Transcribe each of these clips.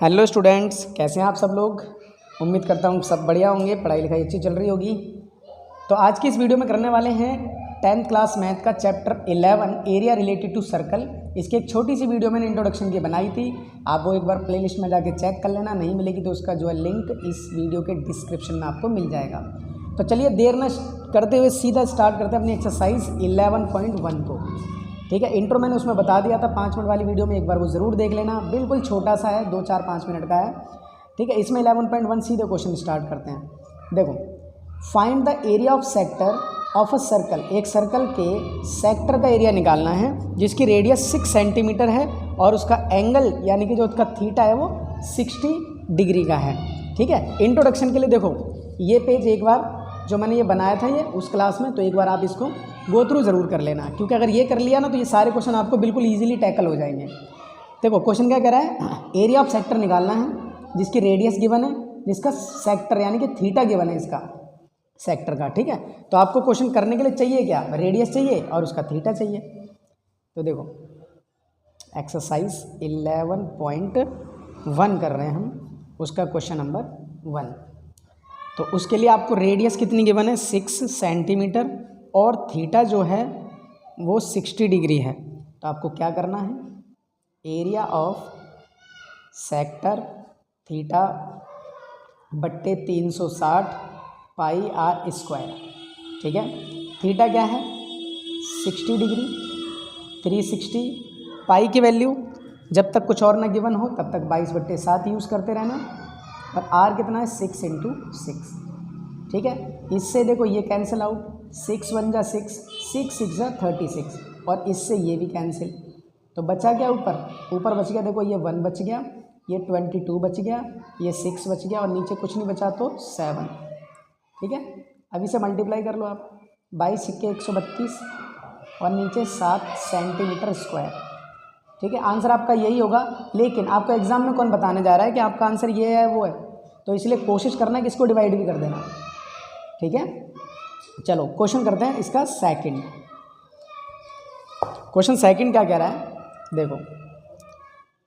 Hello students, कैसे हैं आप सब लोग। उम्मीद करता हूँ सब बढ़िया होंगे, पढ़ाई लिखाई अच्छी चल रही होगी। तो आज की इस वीडियो में करने वाले हैं 10th क्लास मैथ का chapter 11 area related to circle. इसकी एक छोटी सी वीडियो मैंने इंट्रोडक्शन की बनाई थी, आप वो एक बार प्लेलिस्ट में जाके चेक कर लेना। नहीं मिलेगी तो उसका जो है लिंक इस वीडियो के डिस्क्रिप्शन में आपको मिल जाएगा। तो चलिए देर न करते हुए सीधा स्टार्ट करते हैं अपनी एक्सरसाइज 11.1 को। ठीक है, इंट्रो मैंने उसमें बता दिया था 5 मिनट वाली वीडियो में, एक बार वो ज़रूर देख लेना। बिल्कुल छोटा सा है, 2-4-5 मिनट का है। ठीक है, इसमें 11.1 सीधे क्वेश्चन स्टार्ट करते हैं। देखो, find the area of sector of a circle. एक सर्कल के सेक्टर का एरिया निकालना है जिसकी रेडियस 6 सेंटीमीटर है और उसका एंगल यानी कि जो उसका थीटा है वो 60 डिग्री का है। ठीक है, इंट्रोडक्शन के लिए देखो ये पेज एक बार जो मैंने ये बनाया था ये उस क्लास में, तो एक बार आप इसको गो थ्रू ज़रूर कर लेना, क्योंकि अगर ये कर लिया ना तो ये सारे क्वेश्चन आपको बिल्कुल इजीली टैकल हो जाएंगे। देखो क्वेश्चन क्या कह रहा है, एरिया ऑफ सेक्टर निकालना है जिसकी रेडियस गिवन है, जिसका सेक्टर यानी कि थीटा गिवन है इसका सेक्टर का। ठीक है, तो आपको क्वेश्चन करने के लिए चाहिए क्या, रेडियस चाहिए और उसका थीटा चाहिए। तो देखो एक्सरसाइज 11.1 कर रहे हैं हम, उसका क्वेश्चन नंबर 1। तो उसके लिए आपको रेडियस कितनी गिवन है 6 सेंटीमीटर और थीटा जो है वो 60 डिग्री है। तो आपको क्या करना है, एरिया ऑफ सेक्टर थीटा बट्टे 360 पाई आर स्क्वायर। ठीक है, थीटा क्या है 60 डिग्री, 360 पाई की वैल्यू जब तक कुछ और ना गिवन हो तब तक 22/7 यूज़ करते रहना, और आर कितना है 6 × 6। ठीक है, इससे देखो ये कैंसिल आउट, 6 1 जा 6, 6 6 जा 36, और इससे ये भी कैंसिल। तो बचा क्या ऊपर बच गया, देखो ये 1 बच गया, ये 22 बच गया, ये 6 बच गया और नीचे कुछ नहीं बचा तो 7। ठीक है, अभी से मल्टीप्लाई कर लो आप, 22 × 132 और नीचे 7 सेंटीमीटर स्क्वायर। ठीक है, आंसर आपका यही होगा। लेकिन आपको एग्जाम में कौन बताने जा रहा है कि आपका आंसर ये है वो है, तो इसलिए कोशिश करना है कि इसको डिवाइड भी कर देना। ठीक है, चलो क्वेश्चन करते हैं इसका सेकंड। क्वेश्चन सेकंड क्या कह रहा है, देखो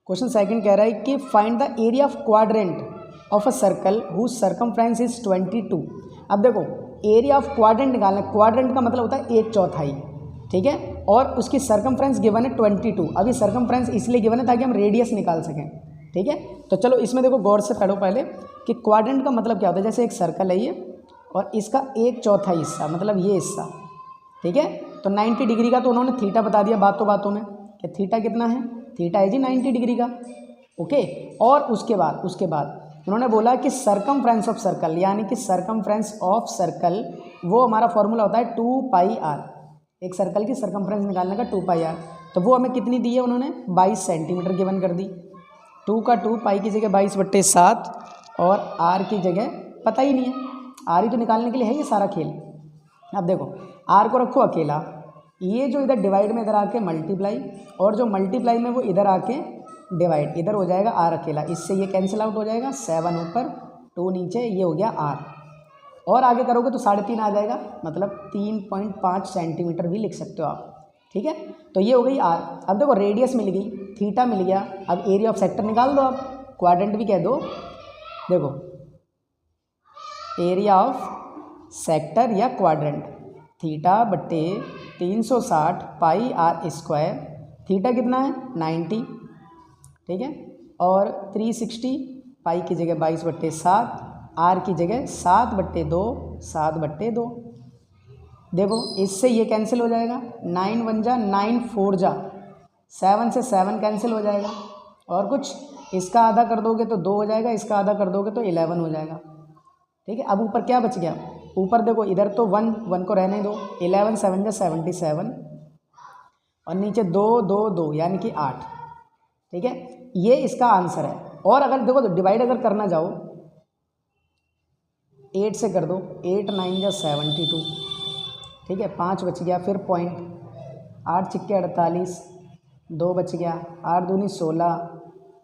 क्वेश्चन सेकंड कह रहा है कि find the area of quadrant of a circle whose circumference is 22। अब देखो एरिया ऑफ क्वाड्रेंट निकालना है, क्वाड्रेंट का मतलब होता है 1/4। ठीक है, और उसकी सर्कमफ्रेंस गिवन है 22। अभी सर्कमफ्रेंस इसलिए गिवन है ताकि हम रेडियस निकाल सकें। ठीक है, तो चलो इसमें देखो गौर से पढ़ो पहले कि क्वाड्रेंट का मतलब क्या होता है। जैसे एक सर्कल है ये और इसका 1/4 हिस्सा मतलब ये हिस्सा। ठीक है, तो 90 डिग्री का तो उन्होंने थीटा बता दिया बातों में कि थीटा कितना है, थीटा है जी 90 डिग्री का। ओके, और उसके बाद उन्होंने बोला कि सर्कमफ्रेंस ऑफ सर्कल यानी कि सर्कमफ्रेंस ऑफ सर्कल वो हमारा फॉर्मूला होता है 2πr। एक सर्कल की सर्कमफ्रेंस निकालने का 2πr, तो वो हमें कितनी दी है उन्होंने 22 सेंटीमीटर गिवन कर दी। 2 का 2, पाई की जगह 22/7 और आर की जगह पता ही नहीं है, आर ही तो निकालने के लिए है ये सारा खेल। अब देखो आर को रखो अकेला, ये जो इधर डिवाइड में इधर आके मल्टीप्लाई, और जो मल्टीप्लाई में वो इधर आके डिवाइड, इधर हो जाएगा आर अकेला, इससे ये कैंसिल आउट हो जाएगा। 7 ऊपर 2 नीचे, ये हो गया आर, और आगे करोगे तो 3.5 आ जाएगा, मतलब 3.5 सेंटीमीटर भी लिख सकते हो आप। ठीक है, तो ये हो गई आर। अब देखो रेडियस मिल गई, थीटा मिल गया, अब एरिया ऑफ सेक्टर निकाल दो आप, क्वाड्रेंट भी कह दो। देखो एरिया ऑफ सेक्टर या क्वाड्रेंट थीटा बट्टे 360 पाई आर स्क्वायर। थीटा कितना है 90। ठीक है, और 360 पाई की जगह 22/7, आर की जगह 7/2, 7/2। देखो इससे ये कैंसिल हो जाएगा, 9 1 जा 9 4 जा 7 से 7 कैंसिल हो जाएगा, और कुछ इसका आधा कर दोगे तो 2 हो जाएगा, इसका आधा कर दोगे तो 11 हो जाएगा। ठीक है, अब ऊपर क्या बच गया, ऊपर देखो इधर तो 1 को रहने दो, 11 7 जा 77 और नीचे 2 2 2 यानी कि 8। ठीक है, ये इसका आंसर है। और अगर देखो तो डिवाइड अगर करना जाओ 8 से कर दो, 8 9 जा 72। ठीक है, 5 बच गया, फिर पॉइंट 8 × 6 48, 2 बच गया, 8 दूनी 16,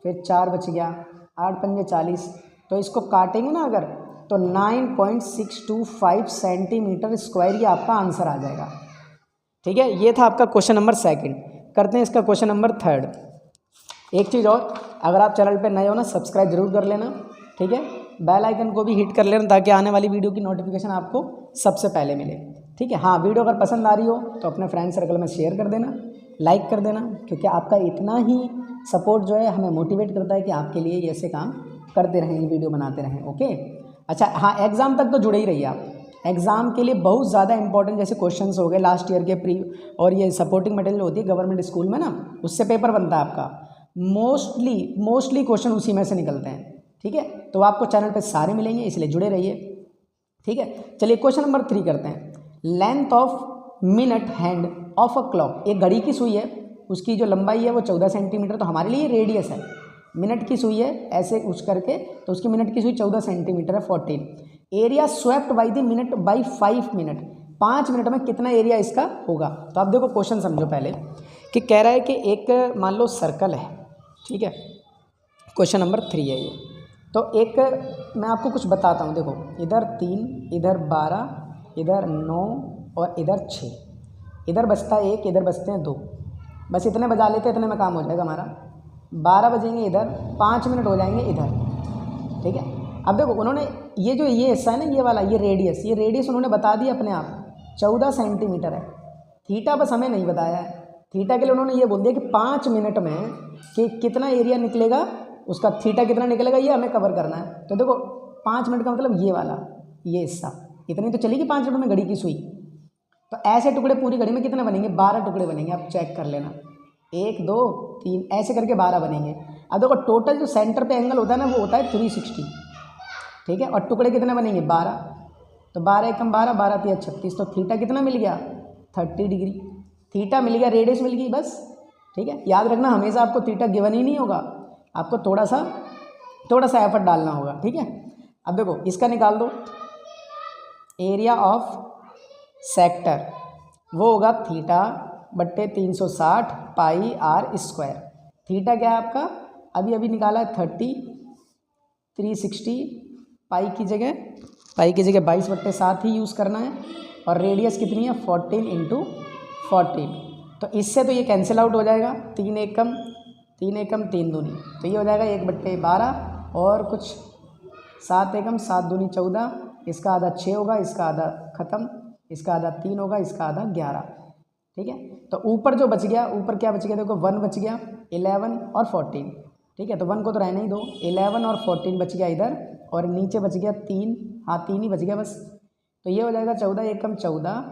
फिर 4 बच गया, 8 पंजे 40। तो इसको काटेंगे ना अगर तो 9.625 सेंटीमीटर स्क्वायर ये आपका आंसर आ जाएगा। ठीक है, ये था आपका क्वेश्चन नंबर सेकंड। करते हैं इसका क्वेश्चन नंबर थर्ड। एक चीज़ और, अगर आप चैनल पे नए हो ना, सब्सक्राइब जरूर कर लेना, ठीक है। बेल आइकन को भी हिट कर लेना ताकि आने वाली वीडियो की नोटिफिकेशन आपको सबसे पहले मिले, ठीक है। हाँ, वीडियो अगर पसंद आ रही हो तो अपने फ्रेंड सर्कल में शेयर कर देना, लाइक कर देना, क्योंकि आपका इतना ही सपोर्ट जो है हमें मोटिवेट करता है कि आपके लिए ऐसे काम करते रहें, वीडियो बनाते रहें, ओके। अच्छा हाँ, एग्ज़ाम तक तो जुड़े ही रहिए आप। एग्ज़ाम के लिए बहुत ज़्यादा इंपॉर्टेंट जैसे क्वेश्चंस हो गए लास्ट ईयर के प्री, और ये सपोर्टिंग मटेरियल होती है गवर्नमेंट स्कूल में ना, उससे पेपर बनता है आपका। मोस्टली क्वेश्चन उसी में से निकलते हैं, ठीक है। तो आपको चैनल पे सारे मिलेंगे, इसलिए जुड़े रहिए, ठीक है। चलिए क्वेश्चन नंबर 3 करते हैं। Length of minute hand of a clock, एक घड़ी की सुई है, उसकी जो लंबाई है वो 14 सेंटीमीटर, तो हमारे लिए रेडियस है। मिनट की सुई है ऐसे उछ करके, तो उसकी मिनट की सुई 14 सेंटीमीटर है, 14। Area swept by the minute by 5 minute, 5 minute में कितना एरिया इसका होगा। तो आप देखो क्वेश्चन समझो पहले, कि कह रहा है कि एक मान लो सर्कल है, ठीक है। क्वेश्चन नंबर 3 है ये। तो एक मैं आपको कुछ बताता हूँ, देखो इधर 3, इधर 12, इधर 9 और इधर 6, इधर बचता है 1, इधर बचते हैं 2, बस इतने बजा लेते हैं, इतने में काम हो जाएगा हमारा। 12 बजेंगे इधर, 5 मिनट हो जाएंगे इधर, ठीक है। अब देखो उन्होंने ये हिस्सा है ना, ये वाला, ये रेडियस उन्होंने बता दिया अपने आप 14 सेंटीमीटर है। थीटा बस हमें नहीं बताया है, थीटा के लिए उन्होंने ये बोल दिया कि 5 मिनट में कि कितना एरिया निकलेगा, उसका थीटा कितना निकलेगा ये हमें कवर करना है। तो देखो 5 मिनट का मतलब ये वाला, ये हिस्सा, इतनी तो चलेगी 5 मिनट में घड़ी की सुई। तो ऐसे टुकड़े पूरी घड़ी में कितने बनेंगे, 12 टुकड़े बनेंगे, आप चेक कर लेना, 1 2 3 ऐसे करके 12 बनेंगे। अब देखो टोटल जो सेंटर पे एंगल होता है ना वो होता है 360, ठीक है। और टुकड़े कितने बनेंगे, 12, तो 12 एकम 12, 12 तिया 36, तो थीटा कितना मिल गया, 30 डिग्री। थीटा मिल गया, रेडियस मिल गई, बस, ठीक है। याद रखना हमेशा आपको थीटा गिवन ही नहीं होगा, आपको थोड़ा सा एफर्ट डालना होगा, ठीक है। अब देखो इसका निकाल दो, एरिया ऑफ सेक्टर वो होगा थीटा बट्टे 360 पाई आर स्क्वायर। थीटा क्या है आपका, अभी निकाला है 30, 360, पाई की जगह 22/7 ही यूज़ करना है, और रेडियस कितनी है 14 × 14। तो इससे तो ये कैंसिल आउट हो जाएगा, 3 एकम 3 दूनी, तो ये हो जाएगा 1/12, और कुछ 7 एकम 7 दूनी 14, इसका आधा 6 होगा, इसका आधा ख़त्म, इसका आधा 3 होगा, इसका आधा 11, ठीक है। तो ऊपर जो बच गया, ऊपर क्या बच गया, देखो 1 बच गया, 11 और 14, ठीक है। तो 1 को तो रहने ही दो, 11 और 14 बच गया इधर, और नीचे बच गया 3, हाँ 3 ही बच गया बस। तो ये हो जाएगा 14 एकम 14,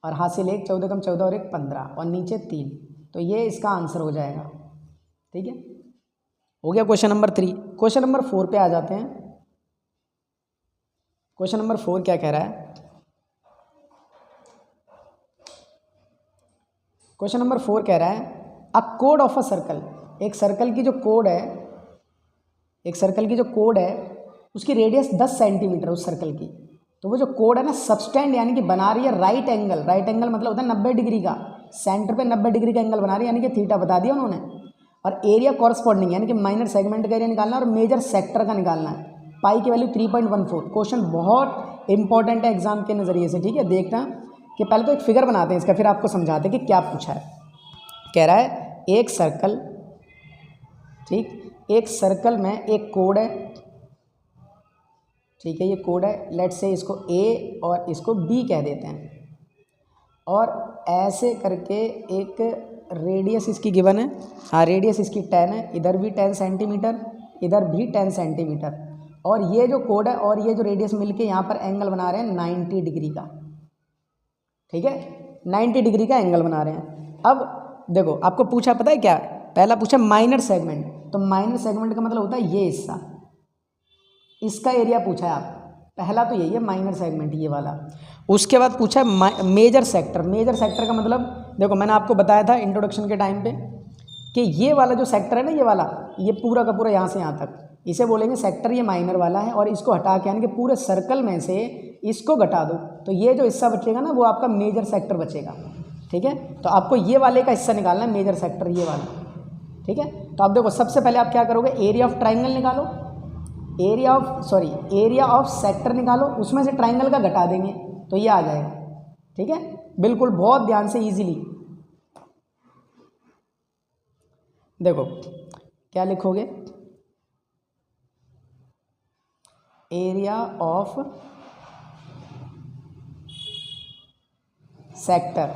और हासिल 1, 14 एकम 14 और 1 15, और नीचे 3, तो ये इसका आंसर हो जाएगा, ठीक है। हो गया क्वेश्चन नंबर 3। क्वेश्चन नंबर 4 पे आ जाते हैं। क्वेश्चन नंबर 4 क्या कह रहा है, क्वेश्चन नंबर 4 कह रहा है a code of a circle, एक सर्कल की जो कोड है उसकी रेडियस 10 सेंटीमीटर उस सर्कल की। तो वो जो कोड है ना सबस्टेंड यानी कि बना रही है राइट एंगल मतलब होता है 90 डिग्री का, सेंटर पे 90 डिग्री का एंगल बना रही है, यानी कि थीटा बता दिया उन्होंने। और एरिया कॉरस्पॉन्डिंग यानी कि माइनर सेगमेंट का एरिया निकालना है, और मेजर सेक्टर का निकालना है। पाई की वैल्यू 3.14। क्वेश्चन बहुत इंपॉर्टेंट है एग्जाम के नज़रिए से, ठीक है। देखना कि पहले तो एक फिगर बनाते हैं इसका, फिर आपको समझाते हैं कि क्या पूछा है। कह रहा है एक सर्कल, ठीक, एक सर्कल में एक कोड है, ठीक है, ये कोड है, लेट्स से इसको ए और इसको बी कह देते हैं, और ऐसे करके एक रेडियस इसकी गिवन है, हाँ रेडियस इसकी 10 है, इधर भी 10 सेंटीमीटर, इधर भी 10 सेंटीमीटर, और ये जो कोड है और ये जो रेडियस मिलके यहाँ पर एंगल बना रहे हैं 90 डिग्री का, ठीक है, 90 डिग्री का एंगल बना रहे हैं। अब देखो आपको पूछा पता है क्या, पहला पूछा माइनर सेगमेंट, तो माइनर सेगमेंट का मतलब होता है ये हिस्सा, इसका एरिया पूछा है आप, पहला तो यही है माइनर सेगमेंट ये वाला। उसके बाद पूछा है मेजर सेक्टर का मतलब देखो मैंने आपको बताया था इंट्रोडक्शन के टाइम पे कि ये वाला जो सेक्टर है ना, ये वाला, ये पूरा का पूरा यहाँ से यहाँ तक, इसे बोलेंगे सेक्टर, ये माइनर वाला है, और इसको हटा के यानी कि पूरे सर्कल में से इसको घटा दो तो ये जो हिस्सा बचेगा ना वो आपका मेजर सेक्टर बचेगा, ठीक है। तो आपको ये वाले का हिस्सा निकालना है, मेजर सेक्टर ये वाला, ठीक है। तो आप देखो सबसे पहले आप क्या करोगे, एरिया ऑफ ट्राइंगल निकालो, एरिया ऑफ सेक्टर निकालो, उसमें से ट्राइंगल का घटा देंगे तो ये आ जाएगा, ठीक है। बिल्कुल बहुत ध्यान से इजीली देखो, क्या लिखोगे, एरिया ऑफ सेक्टर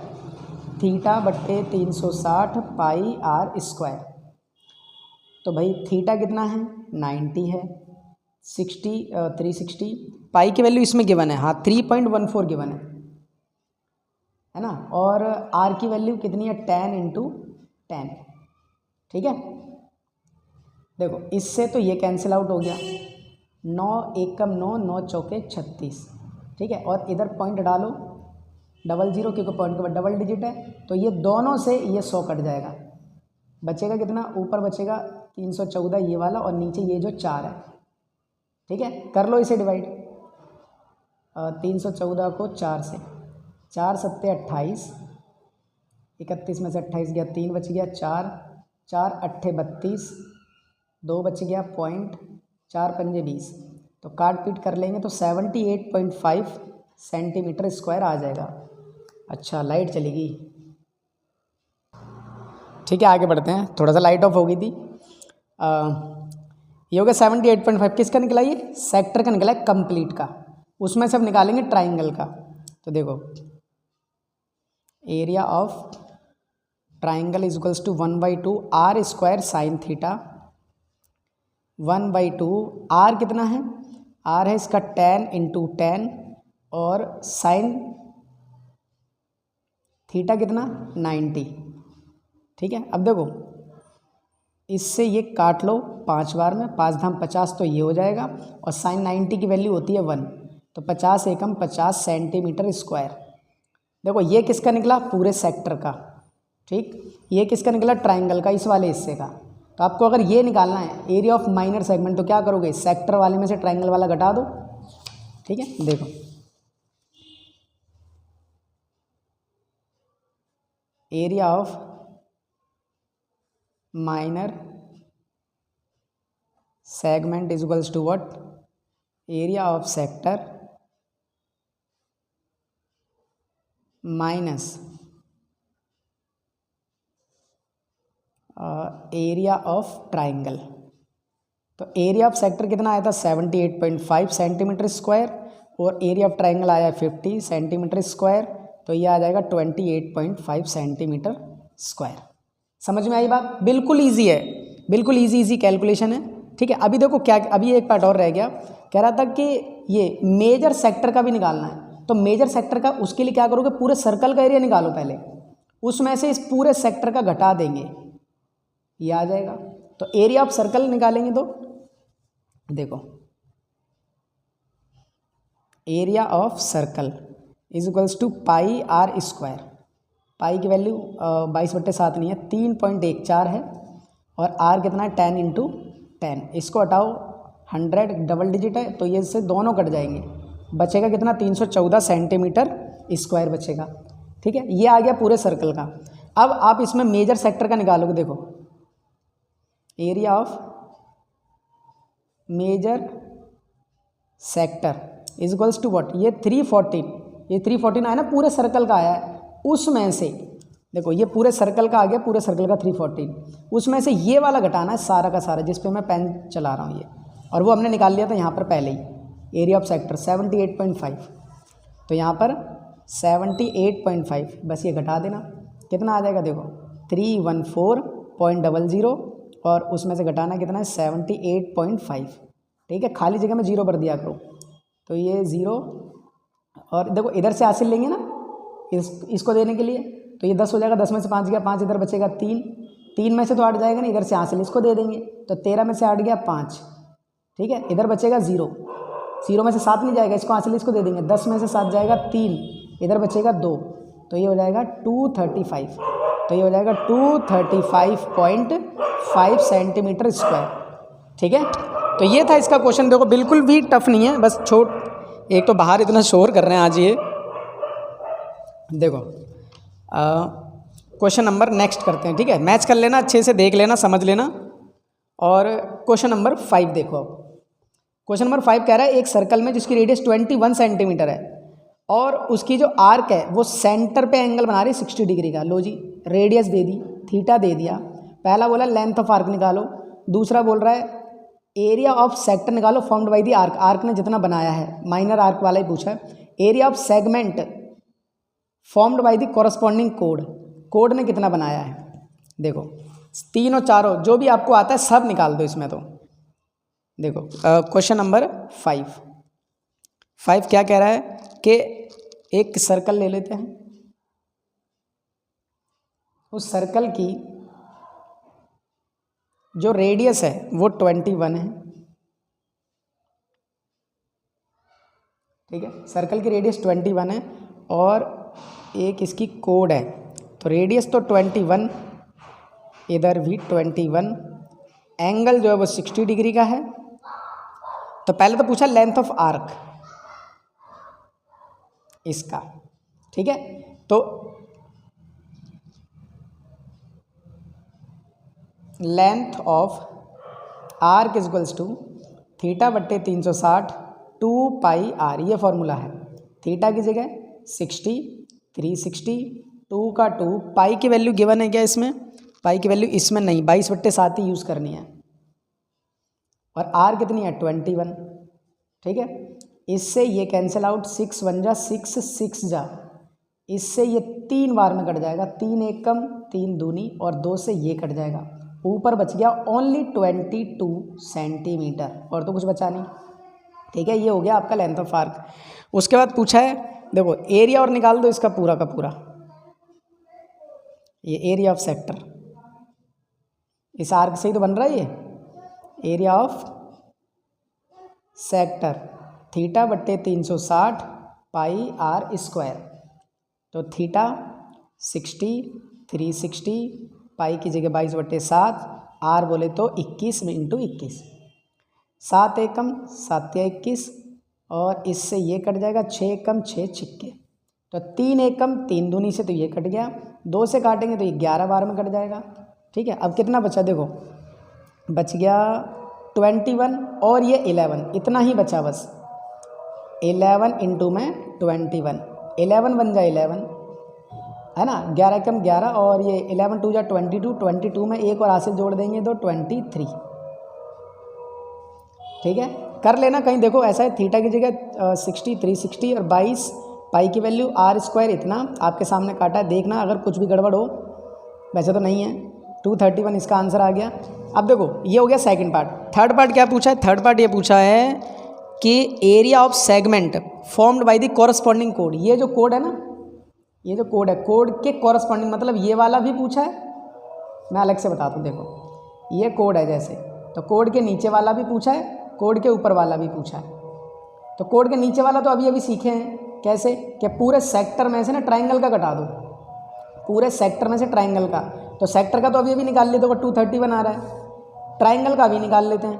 थीटा बट्टे 360 पाई आर स्क्वायर। तो भाई थीटा कितना है 90 है, 360 पाई की वैल्यू इसमें गिवन है, हाँ 3.14 गिवन है ना, और आर की वैल्यू कितनी है 10 × 10। ठीक है, देखो इससे तो ये कैंसिल आउट हो गया, 9 एकम 9, 9 चौके 36। ठीक है, और इधर पॉइंट डालो 00 क्योंकि पॉइंट के बाद डबल डिजिट है, तो ये दोनों से ये 100 कट जाएगा, बचेगा कितना, ऊपर बचेगा 314 ये वाला, और नीचे ये जो 4 है। ठीक है, कर लो इसे डिवाइड, 314 को 4 से, 4 सत्ते 28, 31 में से 28 गया, 3 बच गया, 4 4 अट्ठे 32, 2 बच गया पॉइंट, 4 पंजे 20, तो काट पीट कर लेंगे तो 78.5 सेंटीमीटर स्क्वायर आ जाएगा। अच्छा लाइट चली गई, ठीक है आगे बढ़ते हैं, थोड़ा सा लाइट ऑफ हो गई थी। ये हो गया 78.5, किसका निकला, ये सेक्टर का निकला है कंप्लीट का, उसमें से अब निकालेंगे ट्राइंगल का। तो देखो area of triangle is equals to 1/2 r square sine theta, 1/2 r कितना है, आर है इसका 10 × 10, और साइन थीटा कितना 90। ठीक है, अब देखो इससे ये काट लो 5 बार में, 5 धाम 50 तो ये हो जाएगा, और साइन 90 की वैल्यू होती है 1, तो 50 एकम 50 सेंटीमीटर स्क्वायर। देखो ये किसका निकला, पूरे सेक्टर का। ठीक, ये किसका निकला, ट्राइंगल का, इस वाले हिस्से का। तो आपको अगर ये निकालना है एरिया ऑफ माइनर सेगमेंट, तो क्या करोगे, सेक्टर वाले में से ट्राइंगल वाला घटा दो। ठीक है, देखो area of minor segment is equals to what, area of sector minus area of triangle. तो एरिया ऑफ सेक्टर कितना आया था 78.5 सेंटीमीटर स्क्वायर, और एरिया ऑफ ट्राइंगल आया 50 सेंटीमीटर स्क्वायर, तो ये आ जाएगा 28.5 सेंटीमीटर स्क्वायर। समझ में आई बात, बिल्कुल इजी है, बिल्कुल इजी कैलकुलेशन है। ठीक है, अभी देखो क्या, अभी एक पार्ट और रह गया, कह रहा था कि ये मेजर सेक्टर का भी निकालना है। तो मेजर सेक्टर का, उसके लिए क्या करोगे, पूरे सर्कल का एरिया निकालो पहले, उसमें से इस पूरे सेक्टर का घटा देंगे, ये आ जाएगा। तो एरिया ऑफ सर्कल निकालेंगे, तो देखो area of circle is equals to pi are square, pi की वैल्यू 22/7 नहीं है, 3.14 है, और आर कितना है 10 × 10, इसको हटाओ 100 डबल डिजिट है, तो ये इससे दोनों कट जाएंगे, बचेगा कितना 314 सेंटीमीटर स्क्वायर बचेगा। ठीक है, ये आ गया पूरे सर्कल का। अब आप इसमें मेजर सेक्टर का निकालोगे, देखो area of major sector is equals to what, ये 314, ये 314 आया ना, पूरे सर्कल का आया है, उसमें से देखो ये पूरे सर्कल का आ गया, पूरे सर्कल का 314, उसमें से ये वाला घटाना है सारा का सारा, जिस पे मैं पेन चला रहा हूँ ये, और वो हमने निकाल लिया था यहाँ पर पहले ही, एरिया ऑफ सेक्टर 78.5, तो यहाँ पर 78.5, बस ये घटा देना, कितना आ जाएगा, देखो 314.00, और उसमें से घटाना कितना है 78.5। ठीक है, खाली जगह में 0 भर दिया करो, तो ये 0, और देखो इधर से हासिल लेंगे ना इसको देने के लिए, तो ये 10 हो जाएगा, 10 में से 5 गया, 5 इधर बचेगा 3, 3 में से तो 8 जाएगा ना, इधर से हासिल इसको दे देंगे, तो 13 में से 8 गया 5। ठीक है, इधर बचेगा 0, 0 में से 7 नहीं जाएगा, इसको हासिल इसको दे देंगे, 10 में से 7 जाएगा 3, इधर बचेगा 2, तो ये हो जाएगा 235, तो ये हो जाएगा 235.5 सेंटीमीटर स्क्वायर। ठीक है, तो ये था इसका क्वेश्चन। देखो बिल्कुल भी टफ नहीं है, बस एक तो बाहर इतना शोर कर रहे हैं आज ये। देखो क्वेश्चन नंबर नेक्स्ट करते हैं। ठीक है, मैच कर लेना, अच्छे से देख लेना, समझ लेना। और क्वेश्चन नंबर 5 देखो। क्वेश्चन नंबर 5 कह रहा है एक सर्कल में जिसकी रेडियस 21 सेंटीमीटर है और उसकी जो आर्क है वो सेंटर पे एंगल बना रही है 60 डिग्री का। लो जी, रेडियस दे दी, थीटा दे दिया। पहला बोला लेंथ ऑफ आर्क निकालो, दूसरा बोल रहा है एरिया ऑफ सेक्टर निकालो formed by the arc, arc ने जितना बनाया है, माइनर आर्क वाला ही पूछा है। Area of segment formed by the corresponding code, code ने कितना बनाया है। देखो तीनों चारों जो भी आपको आता है सब निकाल दो इसमें। तो देखो क्वेश्चन नंबर 5 क्या कह रहा है कि एक सर्कल ले लेते हैं, उस सर्कल की जो रेडियस है वो 21 है, ठीक है। सर्कल की रेडियस 21 है और एक इसकी कोड है, तो रेडियस तो 21, इधर भी 21, एंगल जो है वो 60 डिग्री का है। तो पहले तो पूछा लेंथ ऑफ आर्क इसका, ठीक है। तो length of arc is equals to theta बट्टे 360 2 पाई आर, ये फॉर्मूला है। थीटा की जगह 60, 360, 2 का 2, पाई की वैल्यू गिवन है क्या इसमें, पाई की वैल्यू इसमें नहीं, 22/7 ही यूज़ करनी है। और आर कितनी है 21, ठीक है। इससे ये कैंसिल आउट, 6 1 जा 6 6 जा, इससे ये 3 बार में कट जाएगा, 3 एक कम 3 दूनी और 2 से ये कट जाएगा, ऊपर बच गया ओनली 22 सेंटीमीटर, और तो कुछ बचा नहीं, ठीक है। ये हो गया आपका लेंथ ऑफ आर्क। उसके बाद पूछा है देखो एरिया और निकाल दो इसका पूरा का पूरा, ये एरिया ऑफ सेक्टर, इस आर्क से ही तो बन रहा है ये एरिया ऑफ सेक्टर, थीटा बट्टे 360 पाई आर स्क्वायर। तो थीटा 60, 360, पाई की जगह 22/7, आर बोले तो 21 इंटू 21, 7 एकम 7 या 21, और इससे ये कट जाएगा, 6 एकम 6 छिक्के, तो 3 एकम 3 दूनी से तो ये कट गया, 2 से काटेंगे तो ये 11 बार में कट जाएगा, ठीक है। अब कितना बचा देखो, बच गया 21 और ये 11, इतना ही बचा बस, 11 इंटू में 21, 11 बन जाए 11 है ना, 11 कम 11 और ये 11 2 जा 22, 22 में एक और आगे जोड़ देंगे तो 23, ठीक है। कर लेना कहीं, देखो ऐसा है थीटा की जगह 60, 360 और 22, पाई की वैल्यू आर स्क्वायर इतना आपके सामने काटा है, देखना अगर कुछ भी गड़बड़ हो, वैसे तो नहीं है। 231 इसका आंसर आ गया। अब देखो ये हो गया सेकंड पार्ट। थर्ड पार्ट क्या पूछा है, थर्ड पार्ट ये पूछा है कि area of segment formed by the corresponding code, ये जो कोड है ना, ये जो कोड है, कोड के कॉरस्पॉन्डिंग मतलब ये वाला भी पूछा है, मैं अलग से बताता हूँ। देखो ये कोड है जैसे, तो कोड के नीचे वाला भी पूछा है, कोड के ऊपर वाला भी पूछा है। तो कोड के नीचे वाला तो अभी अभी सीखे हैं, कैसे कि पूरे सेक्टर में से ना ट्राइंगल का घटा दो, पूरे सेक्टर में से ट्राइंगल का, तो सेक्टर का तो अभी अभी निकाल लेते हो, 231 आ रहा है, ट्राइंगल का भी निकाल लेते हैं।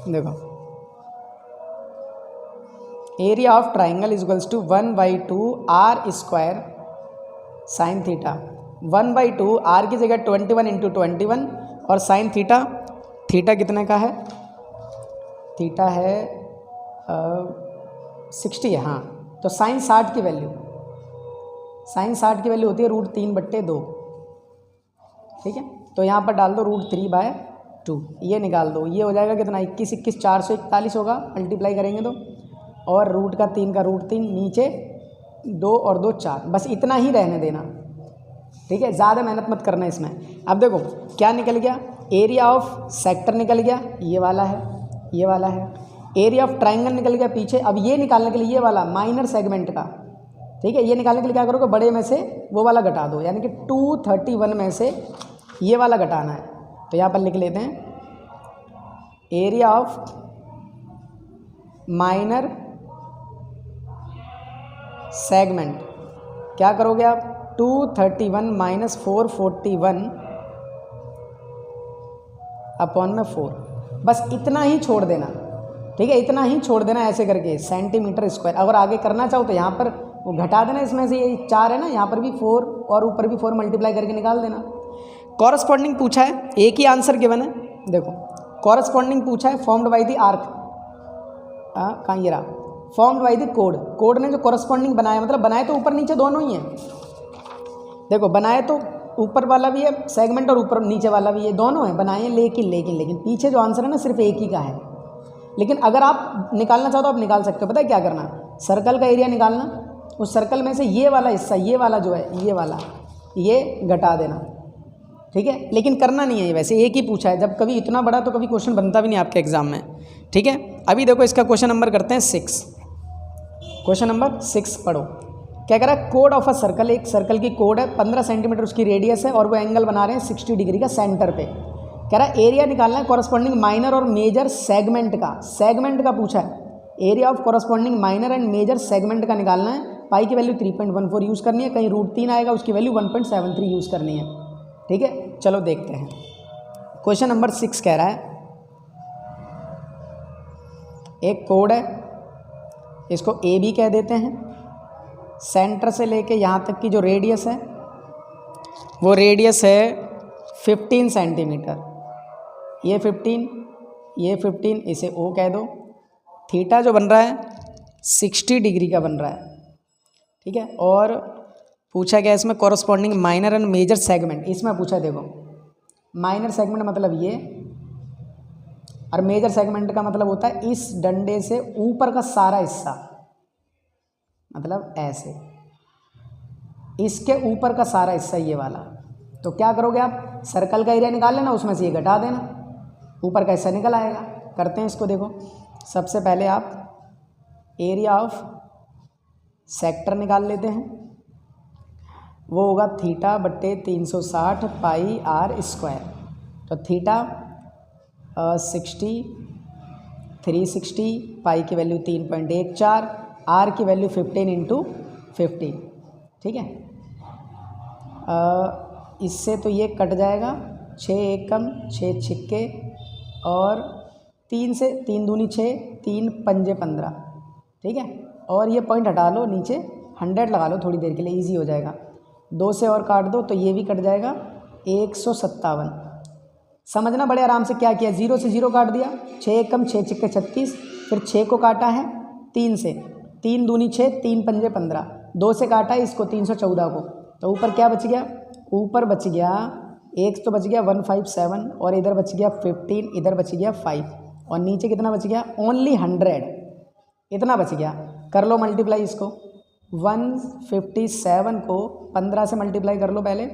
देखो area of triangle is equals to 1/2 r square sine theta, 1/2 r की जगह 21 इंटू 21 और साइन थीटा, थीटा कितने का है, थीटा है 60 है, हाँ। तो साइन 60 की वैल्यू, साइन 60 की वैल्यू होती है √3/2, ठीक है। तो यहाँ पर डाल दो √3/2, ये निकाल दो, ये हो जाएगा कितना 21 21 441 होगा, मल्टीप्लाई करेंगे तो, और रूट का 3 का √3, नीचे 2 और 2 4, बस इतना ही रहने देना, ठीक है, ज़्यादा मेहनत मत करना इसमें। अब देखो क्या निकल गया, एरिया ऑफ सेक्टर निकल गया, ये वाला है, ये वाला है, एरिया ऑफ ट्राइंगल निकल गया पीछे। अब ये निकालने के लिए ये वाला माइनर सेगमेंट का, ठीक है, ये निकालने के लिए क्या करोगे, बड़े में से वो वाला घटा दो, यानी कि 231 में से ये वाला घटाना है। तो यहाँ पर लिख लेते हैं एरिया ऑफ माइनर सेगमेंट, क्या करोगे आप, 231 माइनस 441 अपॉन में 4, बस इतना ही छोड़ देना, ठीक है, इतना ही छोड़ देना ऐसे करके, सेंटीमीटर स्क्वायर। अगर आगे करना चाहो तो यहाँ पर वो घटा देना, इसमें से ये 4 है ना, यहाँ पर भी 4 और ऊपर भी 4 मल्टीप्लाई करके निकाल देना। कॉरस्पॉन्डिंग पूछा है, एक ही आंसर गिवन है, देखो कॉरस्पॉन्डिंग पूछा है फॉर्म्ड बाय द आर्क, कहाँ ये रहा, formed by the code, code ने जो कॉरस्पॉन्डिंग बनाया, मतलब बनाए तो ऊपर नीचे दोनों ही हैं। देखो बनाए तो ऊपर वाला भी है सेगमेंट और ऊपर नीचे वाला भी है, दोनों है बनाए हैं, लेकिन पीछे जो आंसर है ना सिर्फ एक ही का है। लेकिन अगर आप निकालना चाहो तो आप निकाल सकते हो। पता है क्या करना, सर्कल का एरिया निकालना, उस सर्कल में से ये वाला हिस्सा, ये वाला जो है, ये वाला, ये घटा देना, ठीक है। लेकिन करना नहीं है ये, वैसे एक ही पूछा है, जब कभी इतना बड़ा तो कभी क्वेश्चन बनता भी नहीं आपके एग्जाम में, ठीक है। अभी देखो इसका क्वेश्चन नंबर करते हैं 6। क्वेश्चन नंबर 6 पढ़ो। क्या कह रहा है, कोड ऑफ अ सर्कल, एक सर्कल की कोड है, 15 सेंटीमीटर उसकी रेडियस है और वो एंगल बना रहे हैं 60 डिग्री का सेंटर पे। कह रहा है एरिया निकालना है कॉरस्पॉन्डिंग माइनर और मेजर सेगमेंट का, सेगमेंट का पूछा है, area of corresponding minor and major segment का निकालना है। पाई की वैल्यू 3.14 यूज़ करनी है, कहीं √3 आएगा उसकी वैल्यू 1.73 यूज़ करनी है, ठीक है। चलो देखते हैं। क्वेश्चन नंबर 6 कह रहा है एक कोड है, इसको ए बी कह देते हैं, सेंटर से लेके यहाँ तक की जो रेडियस है वो रेडियस है 15 सेंटीमीटर, ये 15, इसे ओ कह दो। थीटा जो बन रहा है 60 डिग्री का बन रहा है, ठीक है। और पूछा गया इसमें corresponding minor and major segment, इसमें पूछा देखो माइनर सेगमेंट मतलब ये, और मेजर सेगमेंट का मतलब होता है इस डंडे से ऊपर का सारा हिस्सा, मतलब ऐसे इसके ऊपर का सारा हिस्सा ये वाला। तो क्या करोगे आप, सर्कल का एरिया निकाल लेना, उसमें से ये घटा देना, ऊपर का हिस्सा निकल आएगा। करते हैं इसको, देखो सबसे पहले आप एरिया ऑफ सेक्टर निकाल लेते हैं, वो होगा थीटा बट्टे 360 पाई r स्क्वायर। तो थीटा 60, 360, पाई की वैल्यू 3.14, आर की वैल्यू 15 इंटू 15, ठीक है। इससे तो ये कट जाएगा, 6 एक कम 6 छिक्के, और 3 से 3 दूनी 6, 3 पंजे 15, ठीक है। और ये पॉइंट हटा लो, नीचे 100 लगा लो थोड़ी देर के लिए, इजी हो जाएगा। 2 से और काट दो तो ये भी कट जाएगा, 157। समझना बड़े आराम से क्या किया, 0 से 0 काट दिया, 6 एक कम 6 छिक्के 36, फिर 6 को काटा है 3 से, 3 दूनी 6, 3 पंजे 15, 2 से काटा है इसको 314 को, तो ऊपर क्या बच गया, ऊपर बच गया एक तो बच गया 157, और इधर बच गया 15, इधर बच गया 5, और नीचे कितना बच गया, ओनली 100, इतना बच गया। कर लो मल्टीप्लाई इसको, 157 को 15 से मल्टीप्लाई कर लो पहले,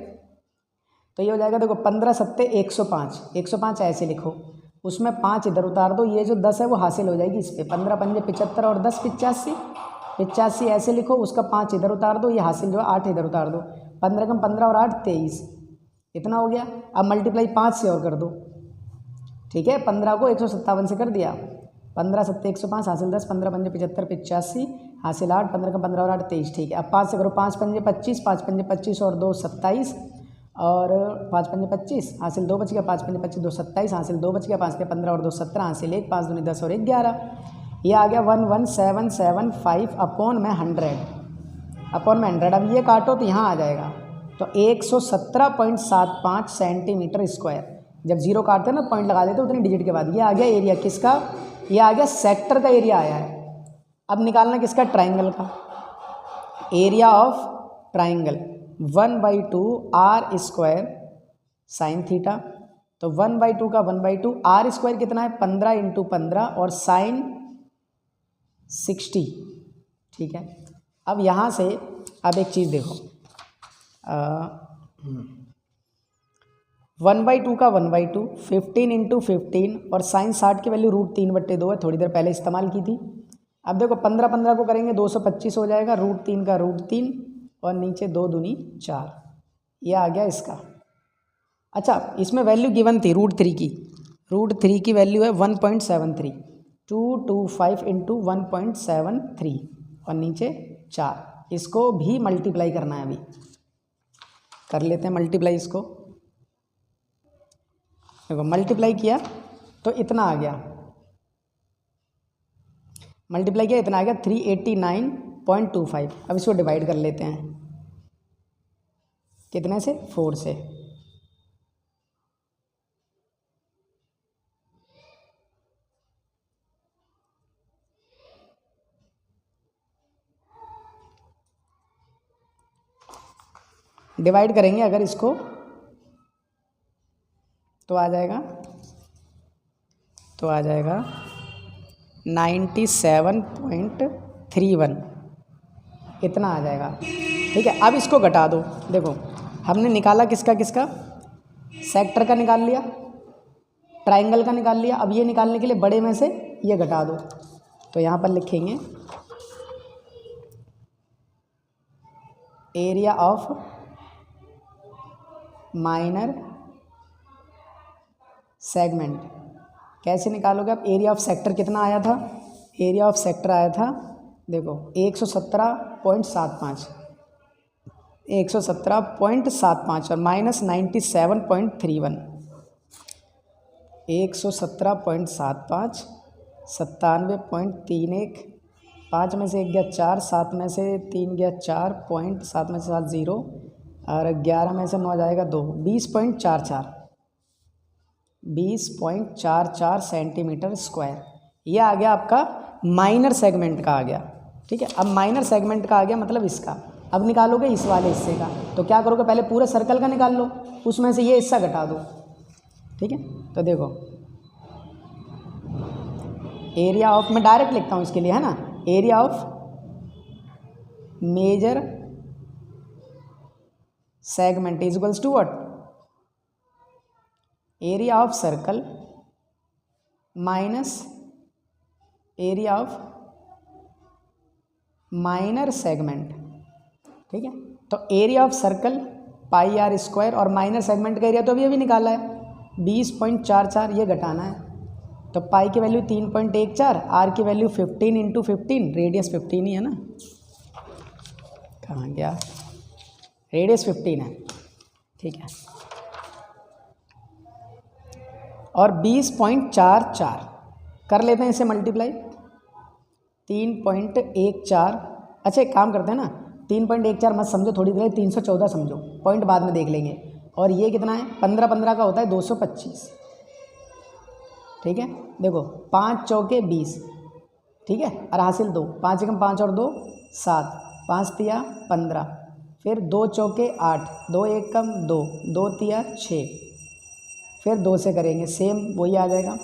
तो ये हो जाएगा, देखो 15 सत्ते 105, 105 ऐसे लिखो, उसमें 5 इधर उतार दो, ये जो 10 है वो हासिल हो जाएगी इस पर, 15 पंजे 75 और 10 85, 85 ऐसे लिखो, उसका 5 इधर उतार दो, ये हासिल जो 8 इधर उतार दो, 15 कम 15 और 8 23, इतना हो गया। अब मल्टीप्लाई 5 से और कर दो, ठीक है। 15 को 157 से कर दिया, 15 सत्ते 105, हासिल 10, 15 पंजे 75 85, हासिल 8, 15 कम 15 और 8 23, ठीक है। अब 5 से करो, 5 पंजे 25, 5 पंजे 25 और 2 27, और 5 पंजे 25, हासिल 2 बच गया, 5 पंजे 25 2 27, हासिल 2 बच गया, 5 के 15 और 2 17, हासिल 1, 5 दूनी 10 और 1 11, ये आ गया 11775 अपॉन में 100, अपॉन में 100। अब ये काटो तो यहाँ आ जाएगा, तो 117.75 सेंटीमीटर स्क्वायर। जब 0 काटते हैं ना पॉइंट लगा देते उतनी डिजिट के बाद, ये आ गया एरिया किसका, ये आ गया सेक्टर का एरिया आया है। अब निकालना किसका, ट्राइंगल का, area of triangle 1/2 r square sine theta, तो 1/2 का 1/2, r स्क्वायर कितना है 15 इंटू 15 और साइन 60, ठीक है। अब यहाँ से अब एक चीज़ देखो, 1/2 का 1/2, 15 इंटू 15 और साइन 60 की वैल्यू √3/2 है, थोड़ी देर पहले इस्तेमाल की थी। अब देखो 15 15 को करेंगे 225 हो जाएगा, √3 का √3 और नीचे 2 दूनी 4, ये आ गया इसका। अच्छा इसमें वैल्यू गिवन थी √3 की, √3 की वैल्यू है 1.73, 225 इंटू 1.73 और नीचे 4, इसको भी मल्टीप्लाई करना है, अभी कर लेते हैं मल्टीप्लाई इसको। देखो मल्टीप्लाई किया तो इतना आ गया, मल्टीप्लाई किया इतना आ गया 389.25। अब इसको डिवाइड कर लेते हैं, कितने से, 4 से। डिवाइड करेंगे अगर इसको तो आ जाएगा 97.31, इतना आ जाएगा। ठीक है, अब इसको घटा दो। देखो हमने निकाला किसका किसका, सेक्टर का निकाल लिया, ट्राइंगल का निकाल लिया। अब ये निकालने के लिए बड़े में से ये घटा दो। तो यहाँ पर लिखेंगे एरिया ऑफ माइनर सेगमेंट। कैसे निकालोगे आप? एरिया ऑफ सेक्टर कितना आया था? एरिया ऑफ सेक्टर आया था, देखो 117.75, 117.75 और माइनस 97.31, 117.75, 97.31, 5 में से 1 गया 4, 7 में से 3 गया 4, 7 में से 7 0 और 11 में से 9 जाएगा 2, 20.44 सेंटीमीटर स्क्वायर। ये आ गया आपका माइनर सेगमेंट का आ गया। ठीक है, अब माइनर सेगमेंट का आ गया मतलब इसका। अब निकालोगे इस वाले हिस्से का, तो क्या करोगे, पहले पूरे सर्कल का निकाल लो, उसमें से ये हिस्सा घटा दो। ठीक है, तो देखो एरिया ऑफ, मैं डायरेक्ट लिखता हूँ इसके लिए, है ना, area of major segment is equals to what? Area of circle minus area of minor segment. ठीक है, तो area of circle pi are square और माइनर सेगमेंट का एरिया तो अभी निकाला है 20.44, ये घटाना है। तो पाई की वैल्यू 3.14, आर की वैल्यू 15 इंटू 15, रेडियस 15 ही है ना, कहाँ गया, रेडियस 15 है। ठीक है, और 20.44 कर लेते हैं इसे मल्टीप्लाई, 3.14। अच्छा एक काम करते हैं ना, 3.14 मत समझो, थोड़ी देर 314 समझो, पॉइंट बाद में देख लेंगे। और ये कितना है, 15 15 का होता है 225। ठीक है, देखो 5 चौके 20, ठीक है, और हासिल 2, 5 एकम 5 और 2 7, 5 तिया 15, फिर 2 चौके 8, 2 एकम 2, 2 तिया 6, फिर 2 से करेंगे सेम वही आ जाएगा,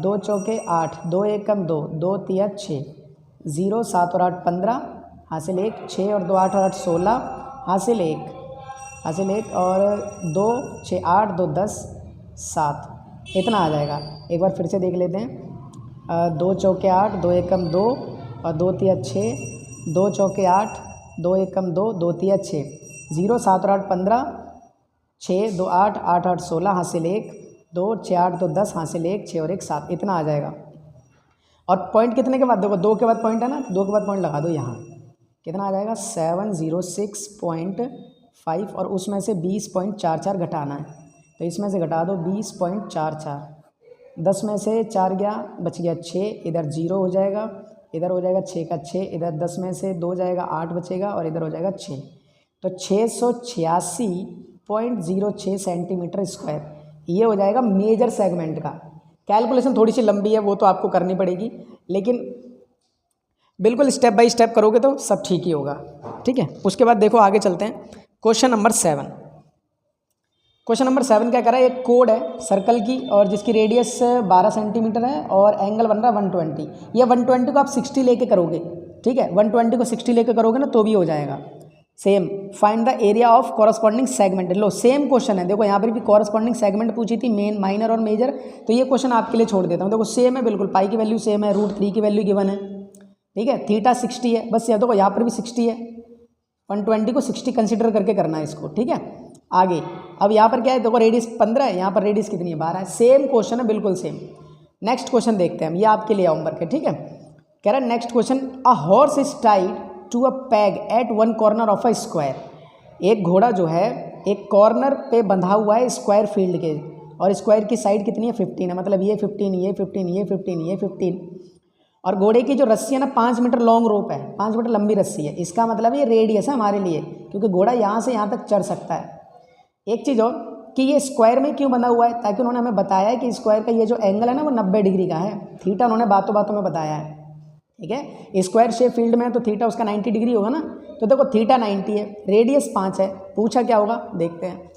2 चौके 8, 2 एकम 2, 2 तिया 6, 0 7 और 8 15, हासिल 1, 6 और 2 8 और 8 16, हासिल 1 और 2 6 8 2 10 7, इतना आ जाएगा। एक बार फिर से देख लेते हैं, 2 चौके 8, 2 एकम 2 और 2 तिया 6, 2 चौके 8, 2 एकम 2, 2 तिया 6, 0 7 और 8 15, 6 2 8 8 8 16, हासिल 1, 2 6 8 2 10, हासिल 1, 6 और 1 7, इतना आ जाएगा। और पॉइंट कितने के बाद, देखो 2 के बाद पॉइंट है ना, 2 के बाद पॉइंट लगा दो यहाँ, कितना आ जाएगा 706.5, और उसमें से 20.44 घटाना है, तो इसमें से घटा दो 20.44, 10 में से 4 गया, बच गया 6, इधर 0 हो जाएगा, इधर हो जाएगा 6 का 6, इधर 10 में से 2 जाएगा 8 बचेगा, और इधर हो जाएगा 6, तो 686.06 सेंटीमीटर स्क्वायर, ये हो जाएगा मेजर सेगमेंट का। कैलकुलेशन थोड़ी सी लंबी है, वो तो आपको करनी पड़ेगी, लेकिन बिल्कुल स्टेप बाय स्टेप करोगे तो सब ठीक ही होगा। ठीक है, उसके बाद देखो आगे चलते हैं, क्वेश्चन नंबर 7। क्वेश्चन नंबर 7 क्या करा है, एक कोड है सर्कल की, और जिसकी रेडियस 12 सेंटीमीटर है और एंगल बन रहा है 120। ये 120 को आप 60 लेके करोगे, ठीक है, 120 को 60 लेके करोगे ना तो भी हो जाएगा। Same find the area of corresponding segment. Low same question है, देखो यहाँ पर भी कॉरस्पॉन्डिंग सेगमेंट पूछी थी, मेन माइनर और मेजर, तो ये क्वेश्चन आपके लिए छोड़ देता हूँ। देखो सेम है बिल्कुल, पाई की वैल्यू सेम है, √3 की वैल्यू गिवन है, ठीक है, थीटा 60 है, बस ये देखो यहाँ पर भी 60 है, 120 को 60 कंसिडर करके करना है इसको। ठीक है, आगे अब यहाँ पर क्या है, देखो रेडियस 15 है, यहाँ पर रेडियस कितनी है 12 है, सेम क्वेश्चन है बिल्कुल सेम। नेक्स्ट क्वेश्चन देखते हैं हम, ये आपके लिए होमवर्क है। ठीक है, कह रहा है next question, a horse is tied to a peg at one corner of a square. एक घोड़ा जो है एक कॉर्नर पे बंधा हुआ है स्क्वायर फील्ड के, और स्क्वायर की साइड कितनी है 15 है, मतलब ये 15 ये 15 ये 15 ये 15, और घोड़े की जो रस्सी है ना 5 मीटर लॉन्ग रोप है, 5 मीटर लंबी रस्सी है, इसका मतलब ये रेडियस है हमारे लिए, क्योंकि घोड़ा यहाँ से यहाँ तक चढ़ सकता है। एक चीज़ और कि ये स्क्वायर में क्यों बना हुआ है, ताकि उन्होंने हमें बताया है कि स्क्वायर का ये जो एंगल है ना वो 90 डिग्री का है, थीटा उन्होंने बातों बातों में बताया है। ठीक है, स्क्वायर शेप फील्ड में है तो थीटा उसका 90 डिग्री होगा ना, तो देखो थीटा 90 है, रेडियस 5 है, पूछा क्या होगा देखते हैं।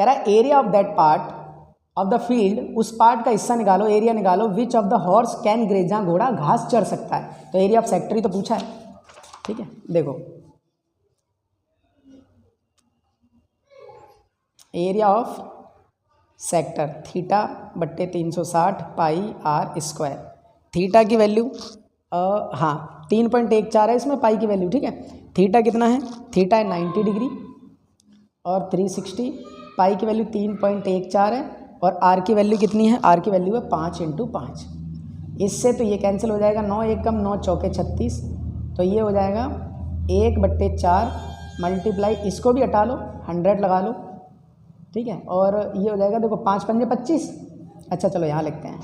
कह रहा है area of that part of the field, उस पार्ट का हिस्सा निकालो, एरिया निकालो, which of the horse can graze, जहाँ घोड़ा घास चर सकता है। तो एरिया ऑफ सेक्टर ही तो पूछा है, ठीक है। देखो एरिया ऑफ सेक्टर थीटा बट्टे 360 पाई आर स्क्वायर। थीटा की वैल्यू हाँ 3.14 है इसमें, पाई की वैल्यू, ठीक है। थीटा कितना है, थीटा है 90 डिग्री और 360, पाई की वैल्यू 3.14 है और आर की वैल्यू कितनी है, आर की वैल्यू है 5 × 5। इससे तो ये कैंसिल हो जाएगा, 9 1 कम 9 चौके 36, तो ये हो जाएगा 1/4 मल्टीप्लाई, इसको भी हटा लो 100 लगा लो, ठीक है। और ये हो जाएगा देखो 5 पंजे 25, अच्छा चलो यहाँ लिखते हैं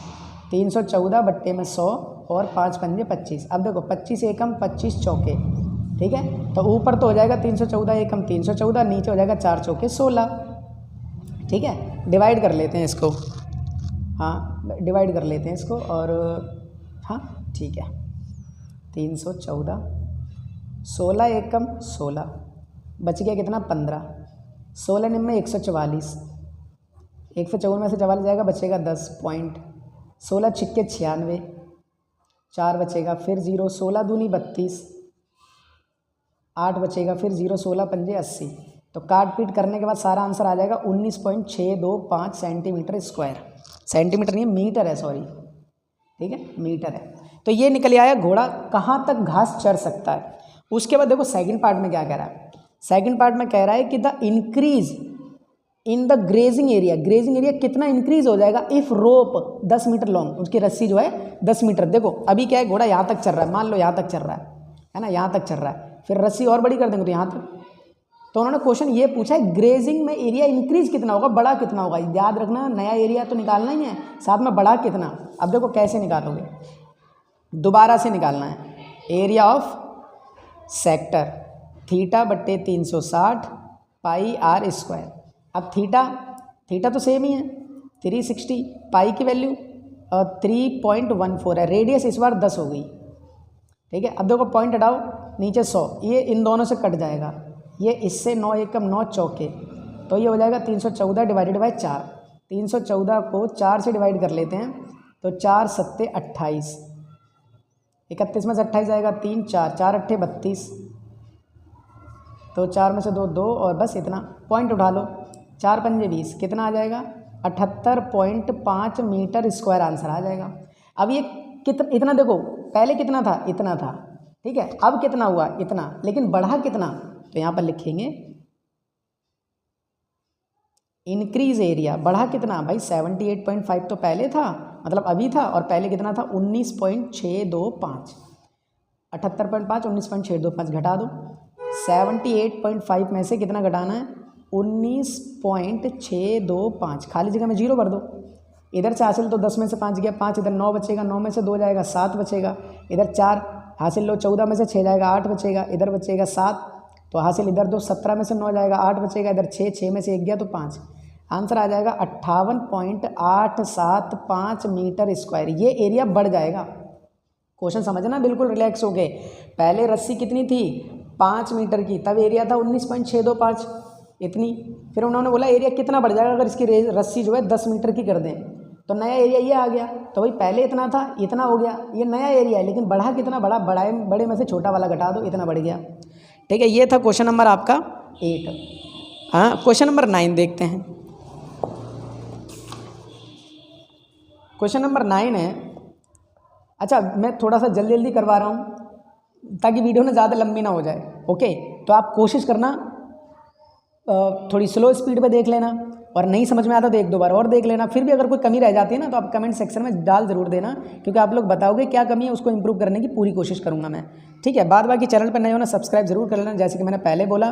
314 बट्टे में 100 और 5 पंजे 25। अब देखो 25 एकम 25 चौके, ठीक है। तो ऊपर तो हो जाएगा 314 एकम 314, नीचे हो जाएगा 4 चौके 16, ठीक है। डिवाइड कर लेते हैं इसको, हाँ डिवाइड कर लेते हैं इसको, और हाँ ठीक है 314, 16 एकम 16, बच गया कितना 15, 16 निम्न 144, 154 में से 44 जाएगा, बचेगा 10 पॉइंट, 16 छिक्के 96, 4 बचेगा, फिर 0, 16 दूनी 32, 8 बचेगा, फिर 0, 16 पंजे 80। तो काट पीट करने के बाद सारा आंसर आ जाएगा 19.625 सेंटीमीटर स्क्वायर। सेंटीमीटर नहीं है, मीटर है, सॉरी, ठीक है, मीटर है। तो ये निकल आया घोड़ा कहाँ तक घास चर सकता है। उसके बाद देखो सेकंड पार्ट में क्या कह रहा है, सेकंड पार्ट में कह रहा है कि the increase in the grazing area, grazing area कितना इंक्रीज हो जाएगा इफ़ रोप 10 मीटर लॉन्ग, उसकी रस्सी जो है 10 मीटर। देखो अभी क्या है, घोड़ा यहाँ तक चल रहा है, मान लो यहाँ तक चल रहा है ना, यहाँ तक चल रहा है, फिर रस्सी और बड़ी कर देंगे तो यहाँ तक। तो उन्होंने क्वेश्चन ये पूछा है ग्रेजिंग में एरिया इंक्रीज कितना होगा, बड़ा कितना होगा। याद रखना नया एरिया तो निकालना ही है, साथ में बड़ा कितना। अब देखो कैसे निकालोगे, दोबारा से निकालना है। एरिया ऑफ सेक्टर थीटा बट्टे 360 पाई आर स्क्वायर। अब थीटा तो सेम ही है 360, पाई की वैल्यू 3.14 है, रेडियस इस बार 10 हो गई, ठीक है। अब देखो पॉइंट हटाओ, नीचे 100, ये इन दोनों से कट जाएगा, ये इससे 9 एकम 9 चौके, तो ये हो जाएगा 314 डिवाइडेड बाई 4। 314 को 4 से डिवाइड कर लेते हैं तो 4 सत्ते 28, 31 में से 28 आएगा 3, 4 अट्ठे 32, तो 4 में से 2 2 और बस इतना। पॉइंट उठा लो, 4 पंजे 20, कितना आ जाएगा 78.5 मीटर स्क्वायर आंसर आ जाएगा। अब ये कितना, इतना देखो पहले कितना था, इतना था, ठीक है। अब कितना हुआ, इतना, लेकिन बढ़ा कितना, तो यहाँ पर लिखेंगे इंक्रीज एरिया, बढ़ा कितना भाई 78.5 तो पहले था, मतलब अभी था, और पहले कितना था 19.625, 78.5 19.625 घटा दो, 78.5 में से कितना घटाना है 19.625, खाली जगह में 0 भर दो। इधर से हासिल तो 10 में से 5 गया 5, इधर 9 बचेगा, 9 में से 2 जाएगा 7 बचेगा, इधर 4 हासिल लो, 14 में से 6 जाएगा 8 बचेगा, इधर बचेगा 7, तो हासिल इधर 2, 17 में से 9 जाएगा 8 बचेगा, इधर 6 में से 1 गया तो 5, आंसर आ जाएगा 58.875 मीटर स्क्वायर। ये एरिया बढ़ जाएगा। क्वेश्चन समझना बिल्कुल रिलैक्स हो गए। पहले रस्सी कितनी थी 5 मीटर की, तब एरिया था 19.625 इतनी, फिर उन्होंने बोला एरिया कितना बढ़ जाएगा अगर इसकी रस्सी जो है 10 मीटर की कर दें, तो नया एरिया ये आ गया। तो भाई पहले इतना था, इतना हो गया, ये नया एरिया है, लेकिन बढ़ा कितना, बड़े में से छोटा वाला घटा दो, इतना बढ़ गया, ठीक है। ये था क्वेश्चन नंबर आपका 8। हाँ क्वेश्चन नंबर 9 देखते हैं। क्वेश्चन नंबर 9 है, अच्छा मैं थोड़ा सा जल्दी जल्दी करवा रहा हूँ ताकि वीडियो ना ज़्यादा लंबी ना हो जाए, ओके। तो आप कोशिश करना थोड़ी स्लो स्पीड पे देख लेना, और नहीं समझ में आता तो 1-2 बार और देख लेना। फिर भी अगर कोई कमी रह जाती है ना तो आप कमेंट सेक्शन में डाल ज़रूर देना, क्योंकि आप लोग बताओगे क्या कमी है, उसको इंप्रूव करने की पूरी कोशिश करूँगा मैं, ठीक है। बाद बाकी चैनल पर नए हो ना सब्सक्राइब जरूर कर लेना, जैसे कि मैंने पहले बोला,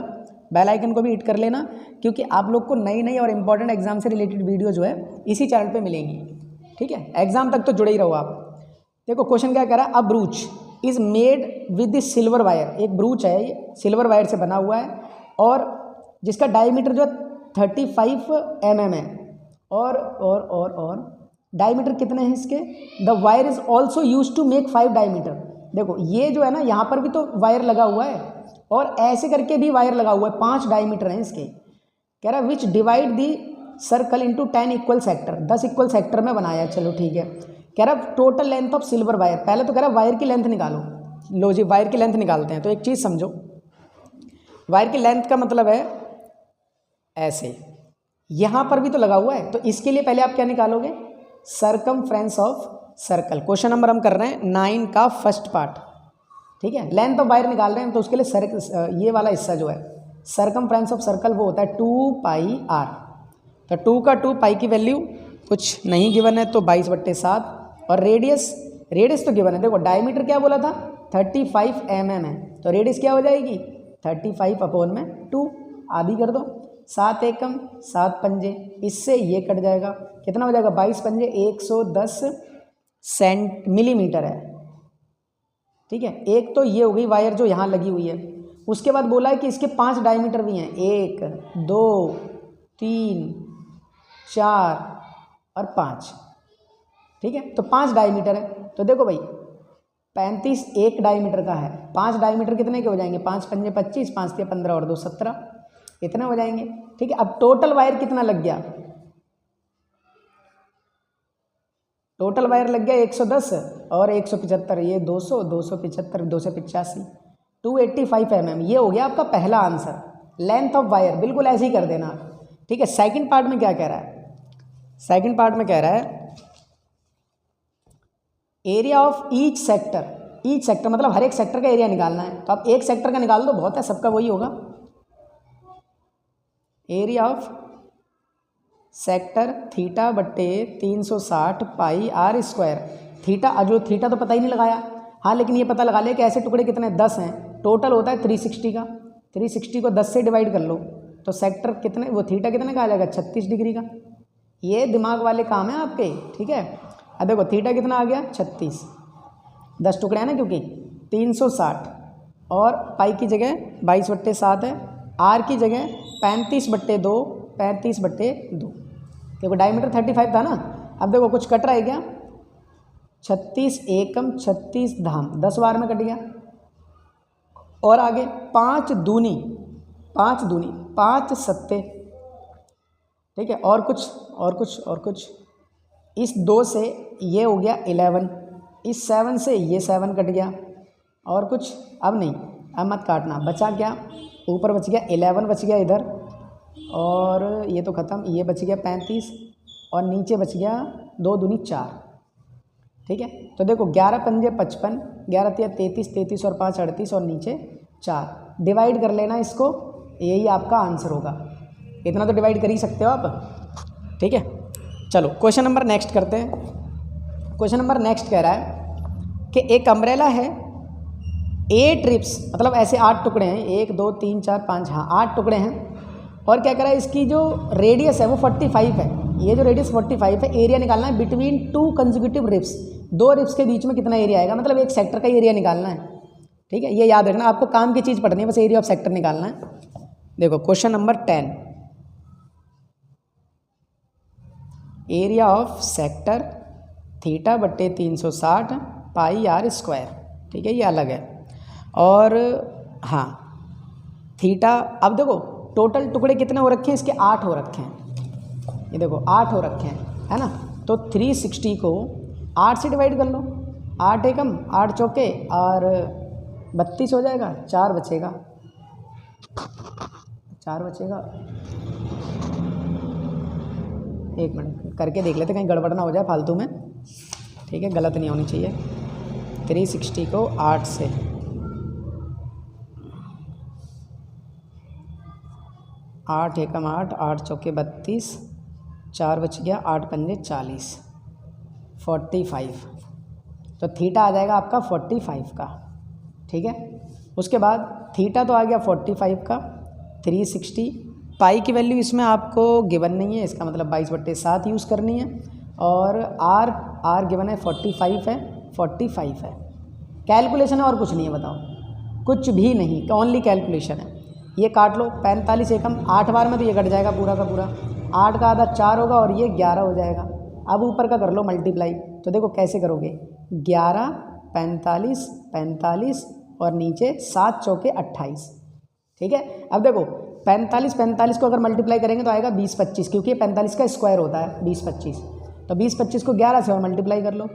बेल आइकन को भी हिट कर लेना, क्योंकि आप लोग को नई नई और इंपॉर्टेंट एग्जाम से रिलेटेड वीडियो जो है इसी चैनल पर मिलेंगी, ठीक है। एग्जाम तक तो जुड़े ही रहो आप। देखो क्वेश्चन क्या कह रहा है, a brooch is made with silver wire. एक ब्रूच है ये सिल्वर वायर से बना हुआ है, और जिसका डायमीटर जो 35 mm है, और डायमीटर कितने हैं इसके। The wire is also use to make 5 diameter. देखो ये जो है ना, यहाँ पर भी तो वायर लगा हुआ है, और ऐसे करके भी वायर लगा हुआ है, 5 डायमीटर हैं इसके। कह रहा है विच divide the circle into 10 equal sector, 10 equal sector में बनाया। चलो ठीक है। कह रहा total length of silver wire, पहले तो कह रहा वायर की लेंथ निकालो। लो जी वायर की लेंथ निकालते हैं। तो एक चीज़ समझो, वायर की लेंथ का मतलब है ऐसे, यहाँ पर भी तो लगा हुआ है, तो इसके लिए पहले आप क्या निकालोगे, circumference of circle. Question number हम कर रहे हैं 9 का फर्स्ट पार्ट, ठीक है। लेंथ ऑफ वायर निकाल रहे हैं, तो उसके लिए ये वाला हिस्सा जो है सरकमफ्रेंस ऑफ सर्कल वो होता है 2πr। तो 2 का 2 पाई की वैल्यू कुछ नहीं गिवन है, तो 22/7। और रेडियस तो गिवन है। देखो डायमीटर क्या बोला था 35 mm है, तो रेडियस क्या हो जाएगी 35/2, आधी कर दो। 7 एकम 7 पंजे, इससे ये कट जाएगा, कितना हो जाएगा 22 पंजे 110 मिलीमीटर है, ठीक है। एक तो ये हो गई वायर जो यहाँ लगी हुई है। उसके बाद बोला है कि इसके 5 डायमीटर भी हैं, 1 2 3 4 और 5, ठीक है। तो 5 डायमीटर है। तो देखो भाई 35 एक डायमीटर का है, 5 डायमीटर कितने के हो जाएंगे, 5 पंजे 25, 5 के 15 और 2 17, इतने हो जाएंगे, ठीक है। अब टोटल वायर कितना लग गया, टोटल वायर लग गया 110 और 175, ये 200 275 285, 285 mm। ये हो गया आपका पहला आंसर, लेंथ ऑफ वायर। बिल्कुल ऐसे ही कर देना, ठीक है। सेकंड पार्ट में क्या कह रहा है, सेकंड पार्ट में कह रहा है area of each sector. Each sector मतलब हर एक सेक्टर का एरिया निकालना है। तो आप एक सेक्टर का निकाल दो, बहुत है, सबका वही होगा। एरिया ऑफ सेक्टर थीटा बट्टे 360 पाई r स्क्वायर। थीटा जो थीटा तो पता ही नहीं लगाया, हाँ, लेकिन ये पता लगा लिया कि ऐसे टुकड़े कितने 10 हैं, टोटल होता है 360 का। 360 को 10 से डिवाइड कर लो, तो सेक्टर कितने, वो थीटा कितने का आ जाएगा 36 डिग्री का। ये दिमाग वाले काम है आपके, ठीक है। अब देखो थीटा कितना आ गया 36, 10 टुकड़े हैं ना, क्योंकि 360 और पाई की जगह 22/7 है, आर की जगह 35/2, 35/2, क्योंकि डायमीटर 35 था ना। अब देखो कुछ कट रहा है क्या, 36 एकम 36 धाम, 10 बार में कट गया। और आगे 5 दूनी 5 सत्ते, ठीक है। और कुछ इस 2 से ये हो गया 11, इस 7 से ये 7 कट गया। और कुछ अब नहीं, अब मत काटना, बचा क्या, ऊपर बच गया 11 बच गया इधर, और ये तो ख़त्म, ये बच गया 35 और नीचे बच गया 2 दूनी 4, ठीक है। तो देखो 11 पंजे 55, 11 तिया 33, 33 और 5 38 और नीचे 4, डिवाइड कर लेना इसको, यही आपका आंसर होगा। इतना तो डिवाइड कर ही सकते हो आप, ठीक है। चलो क्वेश्चन नंबर नेक्स्ट करते हैं। क्वेश्चन नंबर नेक्स्ट कह रहा है कि एक अम्ब्रेला है, 8 रिप्स, मतलब ऐसे 8 टुकड़े हैं, 1 2 3 4 5, हाँ 8 टुकड़े हैं। और क्या कह रहा है, इसकी जो रेडियस है वो 45 है, ये जो रेडियस 45 है, एरिया निकालना है बिटवीन 2 कंसेक्यूटिव रिप्स, 2 रिप्स के बीच में कितना एरिया आएगा, मतलब एक सेक्टर का एरिया निकालना है, ठीक है। ये याद रखना, आपको काम की चीज़ पढ़नी है, बस एरिया ऑफ सेक्टर निकालना है। देखो question number 10, area of sector theta बट्टे 360 पाई r स्क्वायर, ठीक है, ये अलग है। और हाँ थीटा, अब देखो टोटल टुकड़े कितने हो रखे हैं इसके, 8 हो रखे हैं, ये देखो 8 हो रखे हैं, है ना। तो 360 को 8 से डिवाइड कर लो, 8 एकम 8 चौके और 32 हो जाएगा, 4 बचेगा, 4 बचेगा। एक मिनट करके देख लेते, कहीं गड़बड़ ना हो जाए फालतू में, ठीक है, गलत नहीं होनी चाहिए। 360 को 8 से, 8 एकम 8, 8 चौके 32, 4 बच गया, 8 पंजे 40, 45। तो थीटा आ जाएगा आपका 45 का, ठीक है। उसके बाद थीटा तो आ गया 45 का, 360 पाई की वैल्यू इसमें आपको गिवन नहीं है, इसका मतलब 22/7 यूज़ करनी है। और आर गिवन है 45 है, 45 है। कैलकुलेशन है और कुछ नहीं है, बताओ, कुछ भी नहीं, ओनली कैलकुलेशन है। ये काट लो, 45 एकम 8 बार में तो ये कट जाएगा पूरा का पूरा, 8 का आधा 4 होगा और ये 11 हो जाएगा। अब ऊपर का कर लो मल्टीप्लाई, तो देखो कैसे करोगे, 11 45 और नीचे 7 चौके 28, ठीक है। अब देखो 45 को अगर मल्टीप्लाई करेंगे तो आएगा 20-25, क्योंकि ये 45 का स्क्वायर होता है 20-25। तो 20-25 को 11 से और मल्टीप्लाई कर लो,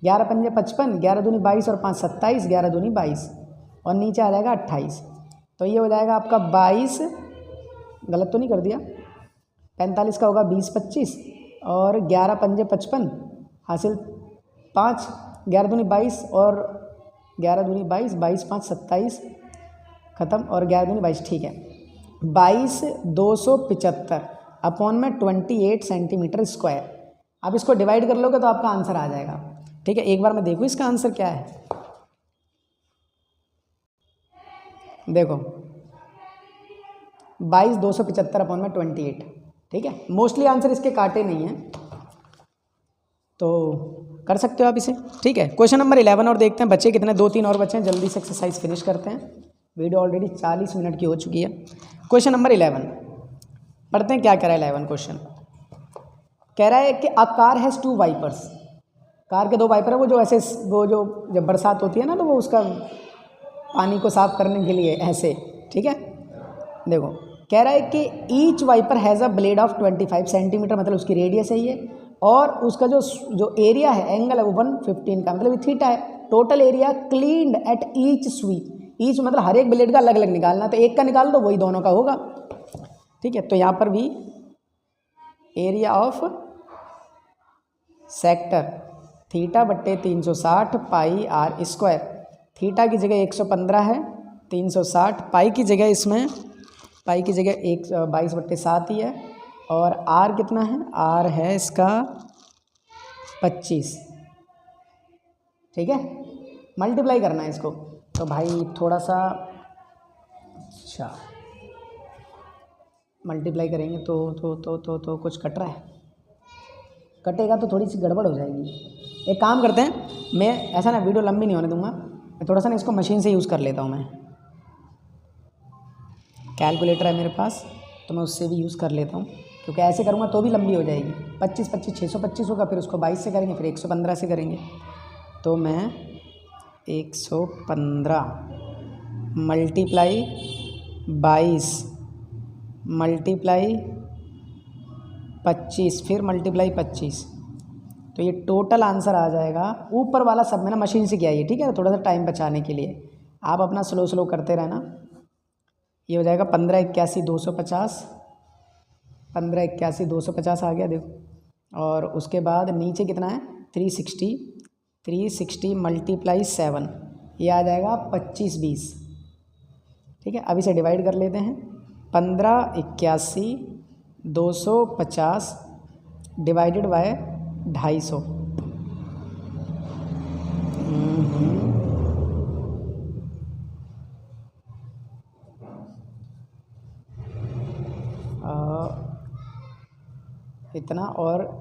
11 पंजे 55, 11 दूनी 22 और 5 27, 11 दूनी 22 और नीचे आ जाएगा 28। तो ये हो जाएगा आपका 22, गलत तो नहीं कर दिया, 45 का होगा 20-25 और 11 पंजे 55 हासिल 5, 11 दूनी 22 और 11 दूनी 22, 22 5 27 ख़त्म और 11 दूनी 22, ठीक है। 22,275 अपॉन में 28 सेंटीमीटर स्क्वायर। आप इसको डिवाइड कर लोगे तो आपका आंसर आ जाएगा, ठीक है। एक बार मैं देखूँ इसका आंसर क्या है। देखो 22,275 अपॉन में 28, ठीक है। मोस्टली आंसर इसके काटे नहीं हैं, तो कर सकते हो आप इसे, ठीक है। क्वेश्चन नंबर 11 और देखते हैं बच्चे कितने, 2-3 और बच्चे हैं, जल्दी से एक्सरसाइज फिनिश करते हैं। वीडियो ऑलरेडी 40 मिनट की हो चुकी है। क्वेश्चन नंबर 11 पढ़ते हैं, क्या कह रहा है 11 क्वेश्चन। कह रहा है कि a car has 2 wipers, car के 2 वाइपर है, वो जो ऐसे, वो जो जब बरसात होती है ना तो वो उसका पानी को साफ करने के लिए ऐसे, ठीक है। देखो कह रहा है कि each wiper has a blade of 25 centimeter, मतलब उसकी रेडियस है ये, और उसका जो एरिया है, एंगल है वो 115 का, मतलब थीटा है। Total area cleaned at each sweep, each मतलब हर एक ब्लेड का अलग अलग निकालना, तो एक का निकाल दो वही दोनों का होगा, ठीक है। तो यहाँ पर भी एरिया ऑफ सेक्टर थीटा बट्टे 360 पाई आर स्क्वायर, थीटा की जगह 115 है, 360 पाई की जगह, इसमें पाई की जगह 22/7 ही है, और आर कितना है, आर है इसका 25, ठीक है। मल्टीप्लाई करना है इसको, तो भाई थोड़ा सा, अच्छा मल्टीप्लाई करेंगे तो कुछ कट रहा है, कटेगा तो थोड़ी सी गड़बड़ हो जाएगी। एक काम करते हैं, मैं ऐसा ना वीडियो लंबी नहीं होने दूंगा, मैं थोड़ा सा ना इसको मशीन से यूज़ कर लेता हूँ। मैं कैलकुलेटर है मेरे पास, तो मैं उससे भी यूज़ कर लेता हूँ, क्योंकि ऐसे करूँगा तो भी लंबी हो जाएगी। 25 625 होगा, फिर उसको 22 से करेंगे, फिर 115 से करेंगे। तो मैं 115 मल्टीप्लाई 22 मल्टीप्लाई 25 फिर मल्टीप्लाई 25, तो ये टोटल आंसर आ जाएगा। ऊपर वाला सब मैंने मशीन से किया है, ठीक है, थोड़ा सा टाइम बचाने के लिए। आप अपना स्लो करते रहना। ये हो जाएगा 1581,250, 1581,250 आ गया, देखो। और उसके बाद नीचे कितना है, 360 मल्टीप्लाई 7, ये आ जाएगा 2520, ठीक है। अब इसे डिवाइड कर लेते हैं। 1581,250 डिवाइडेड बाय 250, इतना, और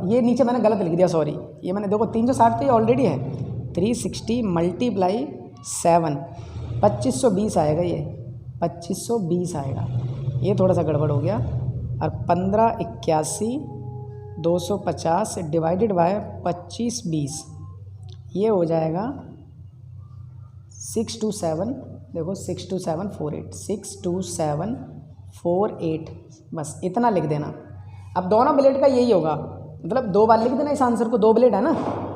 ये नीचे मैंने गलत लिख दिया, सॉरी। ये मैंने देखो 360 तो ये ऑलरेडी है, 360 मल्टीप्लाई 7 2520 आएगा, ये 2520 आएगा, ये थोड़ा सा गड़बड़ हो गया। और 1581,250 डिवाइडेड बाय 2520, ये हो जाएगा 627, देखो 62748, 62748, बस इतना लिख देना। अब दोनों ब्लेड का यही होगा, मतलब 2 बार लिख देना इस आंसर को, 2 ब्लेड है ना,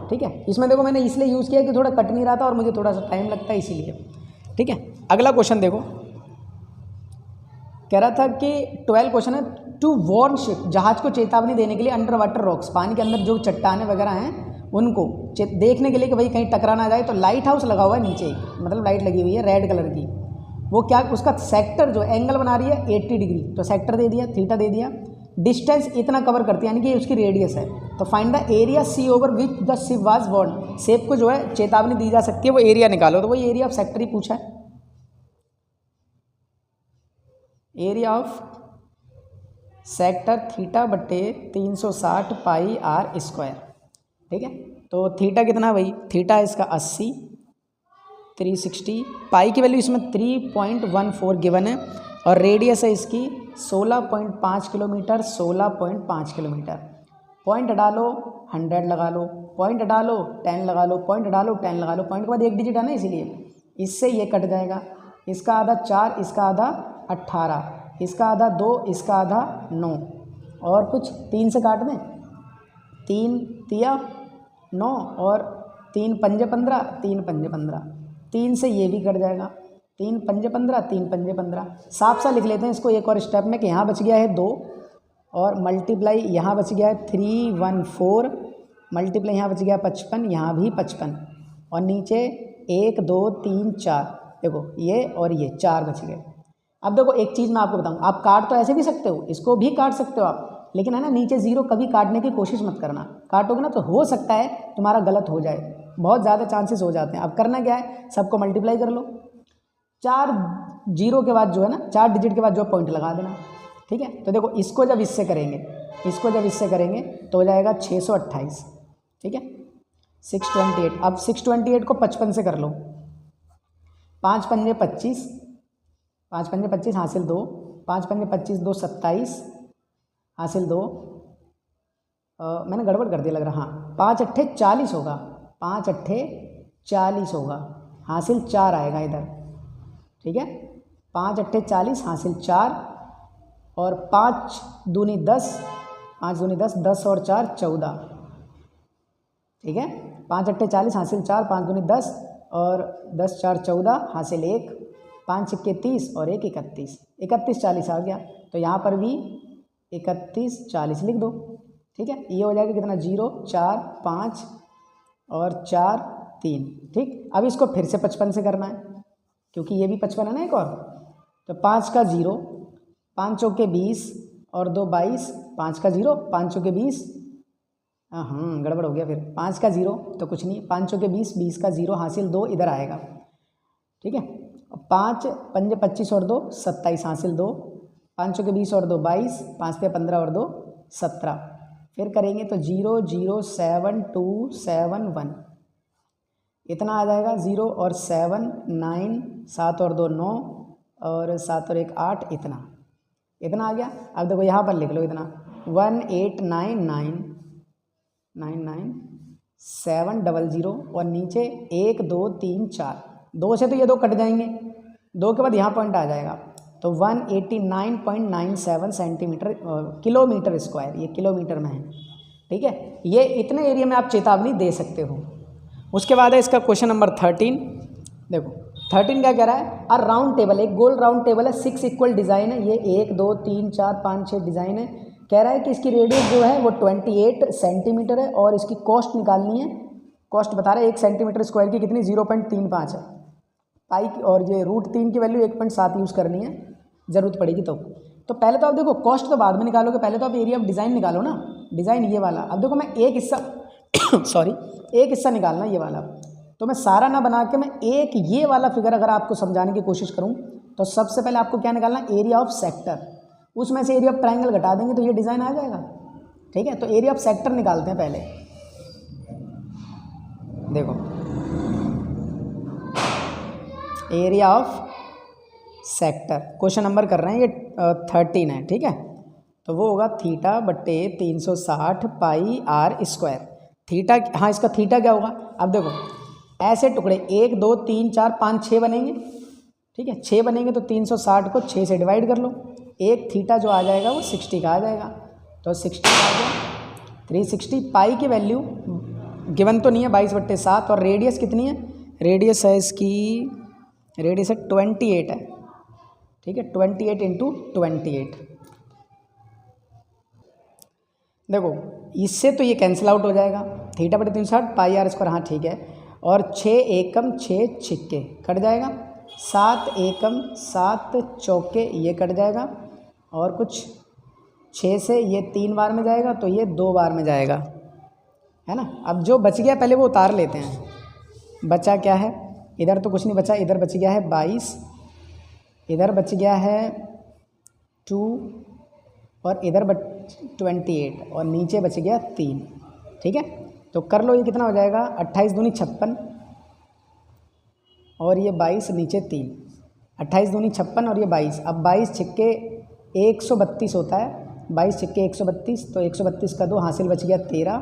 ठीक है। इसमें देखो मैंने इसलिए यूज़ किया कि थोड़ा कट नहीं रहा था और मुझे थोड़ा सा टाइम लगता है इसीलिए, ठीक है। अगला क्वेश्चन देखो, कह रहा था कि 12 क्वेश्चन है, टू वार्न शिप, जहाज को चेतावनी देने के लिए अंडर वाटर रॉक्स, पानी के अंदर जो चट्टाने वगैरह हैं उनको देखने के लिए कि भाई कहीं टकरा ना जाए, तो लाइट हाउस लगा हुआ है नीचे, मतलब लाइट लगी हुई है रेड कलर की। वो क्या, उसका सेक्टर जो एंगल बना रही है 80 डिग्री, तो सेक्टर दे दिया, थीटा दे दिया, डिस्टेंस इतना कवर करती है, यानी कि उसकी रेडियस है। तो find the area sea over which the ship was warned, ship को जो है चेतावनी दी जा सकती है, वो एरिया निकालो। तो वही एरिया ऑफ सेक्टर ही पूछा है, एरिया ऑफ सेक्टर थीटा बट्टे 360 पाई आर स्क्वायर, ठीक है। तो थीटा कितना भाई, थीटा इसका 80, 360, पाई की वैल्यू इसमें 3.14 गिवन है, और रेडियस है इसकी 16.5 किलोमीटर, 16.5 किलोमीटर। पॉइंट डालो 100 लगा लो, पॉइंट डालो 10 लगा लो, पॉइंट डालो 10 लगा लो, पॉइंट के बाद एक डिजिट है ना, इसीलिए इससे ये कट जाएगा, इसका आधा 4, इसका आधा 18, इसका आधा 2, इसका आधा 9, और कुछ 3 से काट दें, 3 तिया 9 और 3 पंजे 15, 3 पंजे 15, 3 से ये भी कट जाएगा, 3 पंजे 15, 3 पंजे 15। साफ सा लिख लेते हैं इसको एक और स्टेप में कि यहाँ बच गया है 2 और मल्टीप्लाई यहाँ बच गया है 314, मल्टीप्लाई यहाँ बच गया 55, यहाँ भी 55, और नीचे 1 2 3 4, देखो ये और ये 4 बच गए। अब देखो एक चीज़ मैं आपको बताऊँ, आप काट तो ऐसे भी सकते हो, इसको भी काट सकते हो आप, लेकिन है ना नीचे 0 कभी काटने की कोशिश मत करना, काटोगे ना तो हो सकता है तुम्हारा गलत हो जाए, बहुत ज़्यादा चांसेस हो जाते हैं। अब करना क्या है, सबको मल्टीप्लाई कर लो, 4 0 के बाद जो है ना, 4 डिजिट के बाद जो पॉइंट लगा देना, ठीक है। तो देखो इसको जब इससे करेंगे, तो हो जाएगा 628, ठीक है, 628। अब 628 को 55 से कर लो, 5 पंजे 25, 5 पंजे 25 हासिल 2, 5 पंजे 25 2 27 हासिल 2, मैंने गड़बड़ कर दिया लग रहा, हाँ 5 अट्ठे 40 होगा, 5 अट्ठे 40 होगा, हासिल 4 आएगा इधर, ठीक है, 5 अट्ठे 40 हासिल 4, और 5 दूनी 10, 5 दूनी 10, 10 और 4 14, ठीक है, 5 अट्ठे 40 हासिल 4, 5 दूनी 10 और 10 4 14 हासिल 1, 5 छक्के 30 और 1 31, 31 40 आ गया, तो यहाँ पर भी 31 40 लिख दो, ठीक है। ये हो जाएगा कितना, 0 4 5 और 4 3, ठीक। अब इसको फिर से 55 से करना है, क्योंकि ये भी 55 है ना एक और, तो 5 का 0, 5 चौके 20 और 2 22, 5 का 0, 5 चौके 20, हाँ गड़बड़ हो गया, फिर 5 का 0 तो कुछ नहीं, 5 चौके 20, 20 का 0 हासिल 2 इधर आएगा, ठीक है, 5 पंजे 25 और 2 27 हासिल 2, 5 चौके 20 और 2 22, 5 पे 15 और 2 17, फिर करेंगे तो 0 0 7 2 7 1, इतना आ जाएगा, 0 और 7 9, 7 और 2 9 और 7 और 1 8, इतना आ गया। अब देखो यहाँ पर लिख लो इतना, 1899 700 और नीचे 1 2 3 4, 2 से तो ये 2 कट जाएंगे, 2 के बाद यहाँ पॉइंट आ जाएगा, तो 189.97 सेंटीमीटर किलोमीटर स्क्वायर, ये किलोमीटर में है, ठीक है। ये इतने एरिया में आप चेतावनी दे सकते हो। उसके बाद है इसका क्वेश्चन नंबर 13, देखो 13 क्या कह रहा है, अ राउंड टेबल, एक गोल राउंड टेबल है, 6 इक्वल डिज़ाइन है, ये 1 2 3 4 5 6 डिज़ाइन है, कह रहा है कि इसकी रेडियस जो है वो 28 सेंटीमीटर है और इसकी कॉस्ट निकालनी है, कॉस्ट बता रहा है 1 सेंटीमीटर स्क्वायर की कितनी, 0.35 है, पाई की, और ये √3 की वैल्यू 1.7 यूज़ करनी है ज़रूरत पड़ेगी तो पहले तो आप देखो कॉस्ट तो बाद में निकालोगे, पहले तो आप एरिया ऑफ डिज़ाइन निकालो ना, डिज़ाइन ये वाला। अब देखो मैं एक हिस्सा सॉरी एक हिस्सा निकालना ये वाला, तो मैं सारा ना बना के मैं एक ये वाला फिगर अगर आपको समझाने की कोशिश करूं तो सबसे पहले आपको क्या निकालना, एरिया ऑफ सेक्टर, उसमें से एरिया ऑफ ट्रायंगल घटा देंगे तो ये डिज़ाइन आ जाएगा, ठीक है। तो एरिया ऑफ सेक्टर निकालते हैं पहले, देखो area of sector question number कर रहे हैं, ये 13 है, ठीक है। तो वो होगा थीटा बट्टे 360 पाई आर स्क्वायर, थीटा, हाँ इसका थीटा क्या होगा, अब देखो ऐसे टुकड़े 1 2 3 4 5 6 बनेंगे, ठीक है, 6 बनेंगे तो 360 को 6 से डिवाइड कर लो, एक थीटा जो आ जाएगा वो 60 का आ जाएगा, तो 60 का आ गया, 360, पाई की वैल्यू गिवन तो नहीं है 22/7, और रेडियस कितनी है, रेडियस है इसकी, रेडियस है 28 है, ठीक है, 28 × 28, देखो इससे तो ये कैंसिल आउट हो जाएगा, थीटा बटे 360 पाई आर स्क्वायर, हाँ ठीक है, और 6 एकम 6 छिक्के कट जाएगा, 7 एकम 7 चौके ये कट जाएगा, और कुछ 6 से ये 3 बार में जाएगा तो ये 2 बार में जाएगा, है ना। अब जो बच गया पहले वो उतार लेते हैं, बचा क्या है, इधर तो कुछ नहीं बचा, इधर बच गया है 22, इधर बच गया है 2 और इधर 28 और नीचे बच गया 3, ठीक है। तो कर लो, ये कितना हो जाएगा, 28 दूनी 56 और ये 22 नीचे 3, 28 दूनी 56 और ये 22, अब 22 छिक्के 132 होता है, 22 छिक्के 132, तो 132 का 2 हासिल बच गया 13,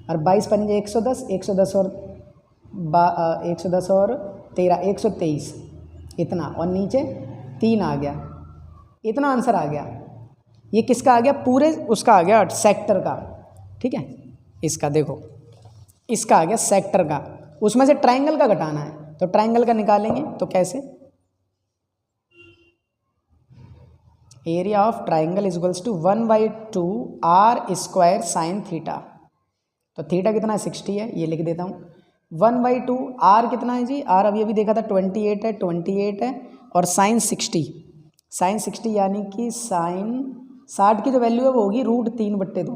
और 22 पंजे 110, 110 और 13 123, इतना, और नीचे 3 आ गया, इतना आंसर आ गया। ये किसका आ गया? पूरे उसका आ गया, सेक्टर का। ठीक है, इसका देखो, इसका आ गया सेक्टर का। उसमें से ट्रायंगल का घटाना है, तो ट्रायंगल का निकालेंगे तो कैसे? Area of triangle is equals to 1/2 r square sine theta. तो थीटा कितना है? 60 है, ये लिख देता हूँ। 1/2 आर कितना है जी? आर अभी देखा था 28 है, 28 है, और साइन 60, साइन 60 यानी कि साइन 60 की जो वैल्यू है वो होगी √3/2।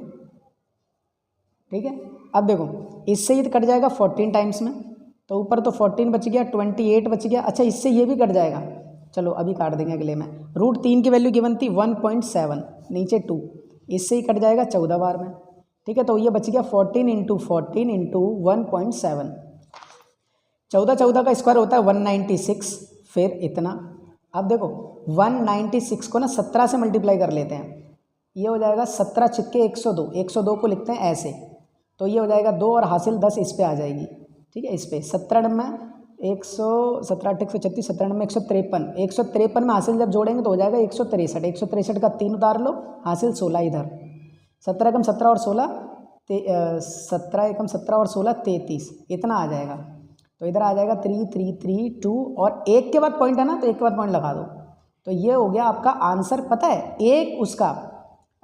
ठीक है, अब देखो इससे ये कट जाएगा 14 टाइम्स में, तो ऊपर तो 14 बच गया, 28 बच गया। अच्छा, इससे ये भी कट जाएगा, चलो अभी काट देंगे अगले में। √3 की वैल्यू गिवन थी 1.7, नीचे 2, इससे ही कट जाएगा 14 बार में। ठीक है, तो ये बच गया 14 × 14 × 1.7। 14 का स्क्वायर होता है 196, फिर इतना। अब देखो 196 को ना 17 से मल्टीप्लाई कर लेते हैं, ये हो जाएगा 17 छिक्के 102, 102 को लिखते हैं ऐसे, तो ये हो जाएगा 2 और हासिल 10 इस पे आ जाएगी। ठीक है, इस पे 17 में 117 8 136, 17 में 153, 153 में हासिल जब जोड़ेंगे तो हो जाएगा 163, 163 का 3 उतार लो, हासिल 16 इधर, 17 एकम 17 और 16 17 एकम 17 और 16 33, इतना आ जाएगा। तो इधर आ जाएगा 3 3 3 2, और एक के बाद पॉइंट है ना, तो एक के बाद पॉइंट लगा दो, तो ये हो गया आपका आंसर। पता है, एक उसका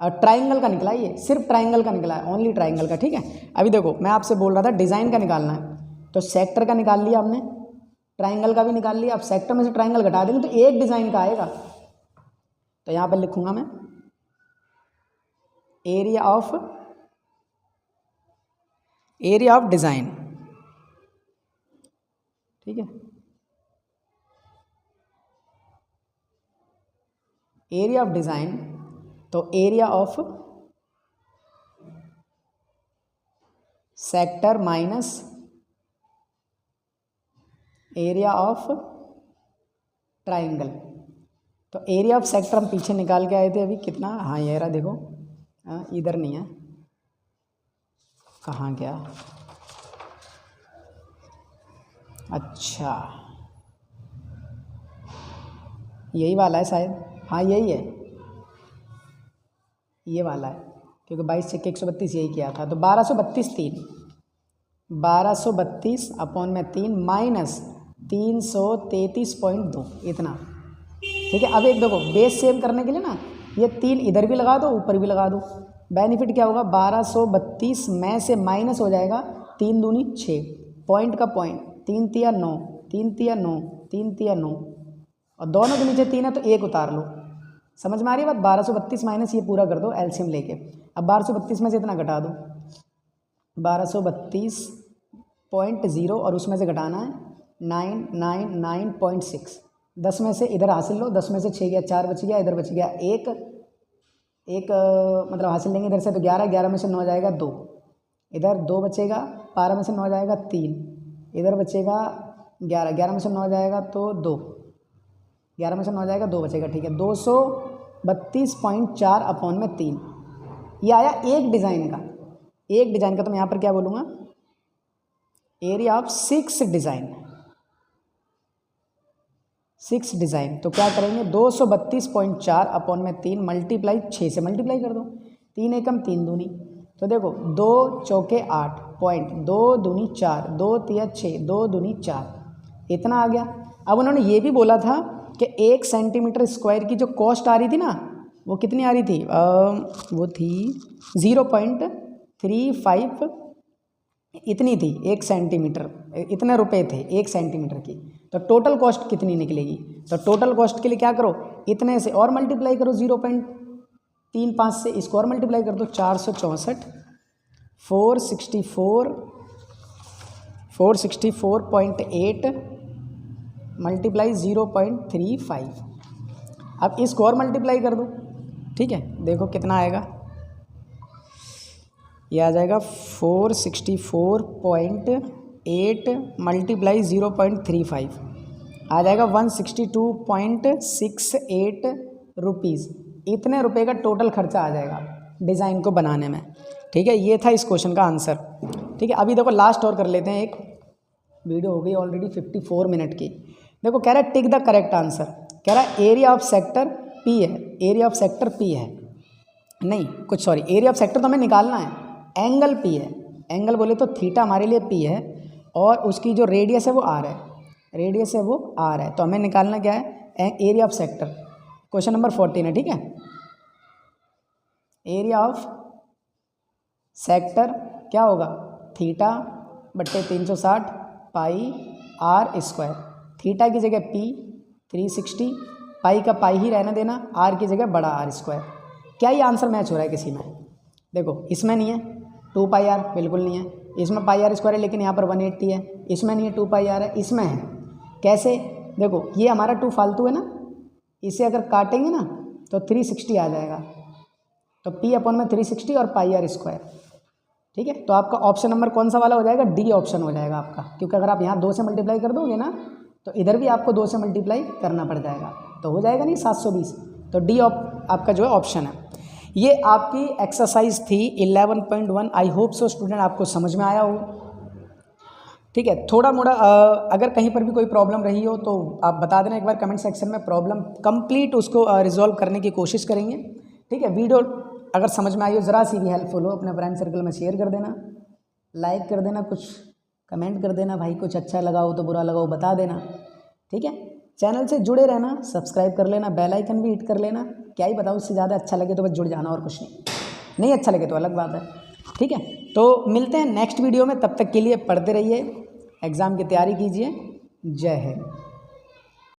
ट्राइंगल का निकला, ये सिर्फ ट्राइंगल का निकला है, ओनली ट्राइंगल का। ठीक है, अभी देखो मैं आपसे बोल रहा था डिज़ाइन का निकालना है, तो सेक्टर का निकाल लिया हमने, ट्राइंगल का भी निकाल लिया। अब सेक्टर में से ट्राइंगल घटा देंगे तो एक डिज़ाइन का आएगा, तो यहाँ पर लिखूंगा मैं एरिया ऑफ डिज़ाइन। ठीक है, एरिया ऑफ डिज़ाइन, तो area of sector minus area of triangle. तो एरिया ऑफ सेक्टर हम पीछे निकाल के आए थे अभी, कितना? हाँ ये रहा, देखो इधर नहीं है, कहाँ गया? अच्छा, यही वाला है शायद, हाँ यही है, ये वाला है, क्योंकि 22 छिक्के 132 यही किया था। तो 1232 अपॉन में 3 माइनस 333.2, इतना। ठीक है, अब एक देखो बेस सेम करने के लिए ना, ये 3 इधर भी लगा दो, ऊपर भी लगा दो। बेनिफिट क्या होगा? 1232 में से माइनस हो जाएगा 3 दूनी 6, पॉइंट का पॉइंट, 3 तिया 9, 3 तिया 9, 3 तिया 9, और दोनों के नीचे 3 है तो 1 उतार लो। समझ में आ रही है बात? 1232 माइनस ये पूरा कर दो एलसीएम लेके। अब 1232 में से इतना घटा दो, 1232.0, और उसमें से घटाना है 999.6। 10 में से इधर हासिल लो, 10 में से 6 गया, 4 बच गया, इधर बच गया एक मतलब हासिल लेंगे इधर से तो 11, 11 में से 9 जाएगा 2, इधर 2 बचेगा, 12 में से 9 जाएगा 3, इधर बचेगा 11, 11 में से 9 जाएगा तो 2, 11 में से 9 जाएगा 2 बचेगा। ठीक है, 232.4 अपॉन में 3, ये आया एक डिज़ाइन का। एक डिज़ाइन का तो मैं यहाँ पर क्या बोलूँगा? Area of 6 design, 6 design. तो क्या करेंगे? 232.4 अपॉन में 3 मल्टीप्लाई 6 से मल्टीप्लाई कर दो, 3 एकम 3 दूनी, तो देखो 2 चौके 8 पॉइंट, 2 दूनी 4, 2 तिया 6, 2 दूनी 4, इतना आ गया। अब उन्होंने ये भी बोला था कि 1 सेंटीमीटर स्क्वायर की जो कॉस्ट आ रही थी ना, वो कितनी आ रही थी? वो थी 0.35, इतनी थी 1 सेंटीमीटर, इतने रुपए थे 1 सेंटीमीटर की। तो टोटल कॉस्ट कितनी निकलेगी? तो टोटल कॉस्ट के लिए क्या करो, इतने से और मल्टीप्लाई करो 0.35 से, इसको और मल्टीप्लाई कर दो 464, 464.8 मल्टीप्लाई 0.35। अब इसको और मल्टीप्लाई कर दो। ठीक है, देखो कितना आएगा, ये आ जाएगा 464.8 मल्टीप्लाई 0.35, आ जाएगा 162.68 रुपीज़। इतने रुपए का टोटल खर्चा आ जाएगा डिज़ाइन को बनाने में। ठीक है, ये था इस क्वेश्चन का आंसर। ठीक है, अभी देखो लास्ट और कर लेते हैं, एक वीडियो हो गई ऑलरेडी 54 मिनट की। देखो कह रहा है टिक द करेक्ट आंसर। कह रहा है एरिया ऑफ सेक्टर पी है, एरिया ऑफ सेक्टर पी है, नहीं कुछ सॉरी, एरिया ऑफ सेक्टर तो हमें निकालना है, एंगल पी है, एंगल बोले तो थीटा हमारे लिए पी है और उसकी जो रेडियस है वो आर है, रेडियस है वो आर है, तो हमें निकालना क्या है, area of sector. Question number 14 है, ठीक है। एरिया ऑफ सेक्टर क्या होगा, थीटा बट्टे 360 पाई आर स्क्वायर, थीटा की जगह पी 360, पाई का पाई ही रहने देना, आर की जगह बड़ा आर स्क्वायर। क्या ये आंसर मैच हो रहा है किसी में? देखो इसमें नहीं है 2 पाई आर, बिल्कुल नहीं है, इसमें पाई आर स्क्वायर है लेकिन यहाँ पर 180 है, इसमें नहीं है 2 पाई आर है, इसमें है। कैसे? देखो ये हमारा 2 फालतू है ना, इसे अगर काटेंगे ना तो 360 आ जाएगा, तो पी अपॉन में 360 और पाई आर स्क्वायर, ठीक है। तो आपका ऑप्शन नंबर कौन सा वाला हो जाएगा, डी ऑप्शन हो जाएगा आपका, क्योंकि अगर आप यहाँ 2 से मल्टीप्लाई कर दोगे ना तो इधर भी आपको 2 से मल्टीप्लाई करना पड़ जाएगा, तो हो जाएगा नहीं 720, तो डी आपका जो है ऑप्शन है। ये आपकी एक्सरसाइज थी 11.1। आई होप सो स्टूडेंट आपको समझ में आया हो, ठीक है। थोड़ा मोड़ा अगर कहीं पर भी कोई प्रॉब्लम रही हो तो आप बता देना एक बार कमेंट सेक्शन में, प्रॉब्लम कंप्लीट उसको रिजॉल्व करने की कोशिश करेंगे, ठीक है। वीडियो अगर समझ में आई हो, ज़रा सी भी हेल्पफुल हो, अपने फ्रेंड सर्कल में शेयर कर देना, लाइक कर देना, कुछ कमेंट कर देना, भाई कुछ अच्छा लगा हो तो बुरा लगा हो बता देना, ठीक है। चैनल से जुड़े रहना, सब्सक्राइब कर लेना, बेल आइकन भी हिट कर लेना, क्या ही बताऊँ, इससे ज़्यादा अच्छा लगे तो बस जुड़ जाना और कुछ नहीं अच्छा लगे तो अलग बात है, ठीक है। तो मिलते हैं नेक्स्ट वीडियो में, तब तक के लिए पढ़ते रहिए, एग्ज़ाम की तैयारी कीजिए। जय हिंद।